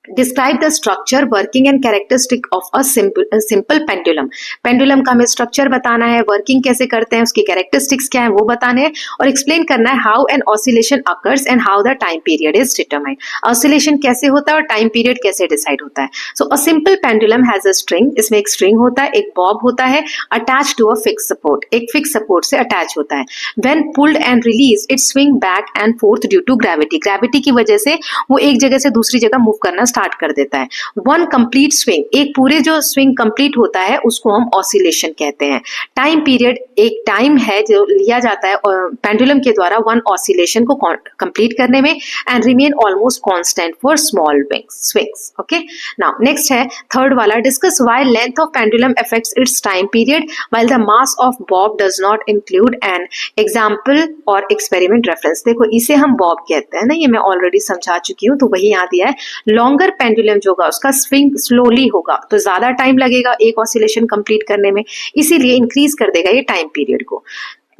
Describe the structure, working and characteristic of a simple pendulum. Pendulum का हमें स्ट्रक्चर बताना है, वर्किंग कैसे करते हैं, उसकी कैरेक्टरिस्टिक्स क्या है वो बताने हैं और एक्सप्लेन करना है how an oscillation occurs and how the time period is determined. Oscillation कैसे होता है और टाइम पीरियड कैसे डिसाइड होता है। So a simple pendulum has a string, इसमें एक स्ट्रिंग होता है, एक बॉब होता है, attach to a fix support, एक फिक्स सपोर्ट से अटैच होता है। When pulled and release it swing back and forth due to gravity, gravity की वजह से वो एक जगह से दूसरी जगह मूव करना स्टार्ट कर देता है। वन कंप्लीट स्विंग, एक पूरे जो स्विंग कंप्लीट होता है उसको हम ऑसिलेशन कहते हैं। टाइम पीरियड एक टाइम है जो लिया जाता है पेंडुलम के द्वारा वन ऑसिलेशन को कंप्लीट करने में and remain almost constant for small swings. Okay, now next है थर्ड वाला, discuss why length of pendulum affects its time period while the mass of Bob does not include an example और experiment reference. देखो इसे हम Bob कहते हैं ना, ये मैं ऑलरेडी समझा चुकी हूँ, तो वही याद दिया है। लॉन्गर पेंडुलम जो होगा उसका स्विंग स्लोली होगा तो ज्यादा टाइम लगेगा एक ऑसिलेशन कंप्लीट करने में, इसीलिए इंक्रीज कर देगा ये टाइम पीरियड को।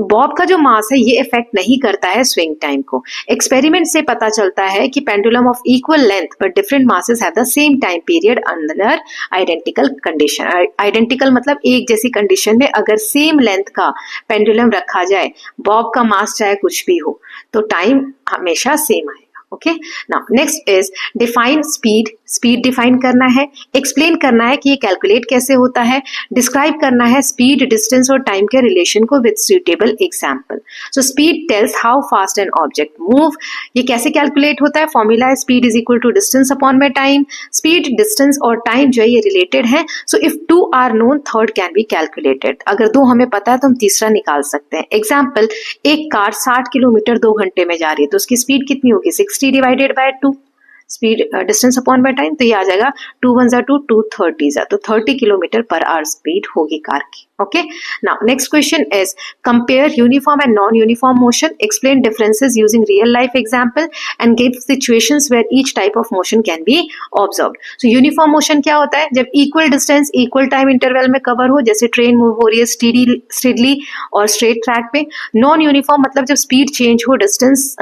बॉब का जो मास है ये इफेक्ट नहीं करता है स्विंग टाइम को। एक्सपेरिमेंट से पता चलता है कि pendulum of equal length but different masses have the same time period under identical condition. Identical मतलब एक जैसी कंडीशन में अगर सेम लेंथ का पेंडुलम रखा जाए, बॉब का मास चाहे कुछ भी हो, तो टाइम हमेशा सेम आएगा। Okay, now next is define speed. Speed define करना है, एक्सप्लेन करना है कि ये कैलकुलेट कैसे होता है, डिस्क्राइब करना है स्पीड, डिस्टेंस और टाइम के रिलेशन को with suitable example. So speed tells how fast an object move. ये कैसे कैलकुलेट होता है? फॉर्मूला है speed is equal to distance upon में टाइम। स्पीड, डिस्टेंस और टाइम जो है ये रिलेटेड है। So if two are known third can be calculated. अगर दो हमें पता है तो हम तीसरा निकाल सकते हैं। एग्जाम्पल, एक कार 60 किलोमीटर 2 घंटे में जा रही है तो उसकी स्पीड कितनी होगी? 60 divided by 2, speed distance upon by time, तो ये आ जाएगा 2 1 जा 2, 2 30 जा, तो 30 किलोमीटर पर आवर स्पीड होगी कार की। Okay, now next question is compare uniform and non uniform motion, explain differences using real life example and give situations where each type of motion can be observed. So uniform motion क्या होता है? जब equal distance equal time interval में cover हो, जैसे train move हो रही है स्टेडली और स्ट्रेट ट्रैक पे। नॉन यूनिफॉर्म मतलब जब स्पीड चेंज हो, distance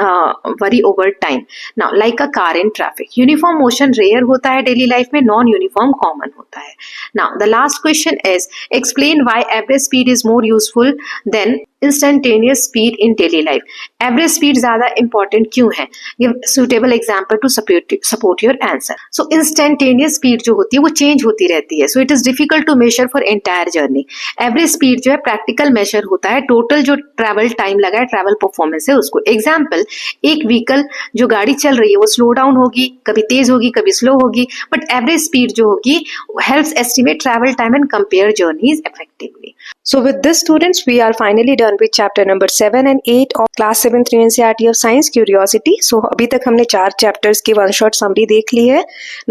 vary over time, now like a car in traffic. Uniform motion rare होता है डेली लाइफ में, नॉन यूनिफॉर्म कॉमन होता है। Now the last question is explain why average speed is more useful than instantaneous speed in daily life. Average speed ज्यादा important क्यों है? Give suitable example to support your answer. So instantaneous speed जो होती है वो change होती रहती है, so it is difficult to major for entire journey. Average speed जो है प्रैक्टिकल मेजर होता है, टोटल जो ट्रैवल टाइम लगा है, ट्रैवल परफॉर्मेंस है उसको। एग्जाम्पल, एक व्हीकल जो गाड़ी चल रही है वो स्लो डाउन होगी, कभी तेज होगी, कभी स्लो होगी, बट एवरेज स्पीड जो होगी helps estimate travel time and compare journeys effectively. So with this students, we are finally done with chapter number 7 and 8 of class 7th new NCERT of science curiosity. So अभी तक हमने 4 chapters की one shot summary देख ली है.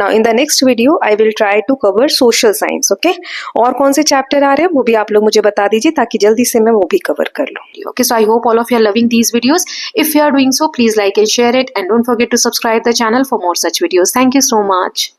Now in the next video I will try to cover social science. Okay? और कौन से chapter आ रहे हैं वो भी आप लोग मुझे बता दीजिए ताकि जल्दी से मैं वो भी cover कर लूँ. Okay, so I hope all of you are loving these videos. If you are doing so, please like and share it, and don't forget to subscribe the channel for more such videos. Thank you so much.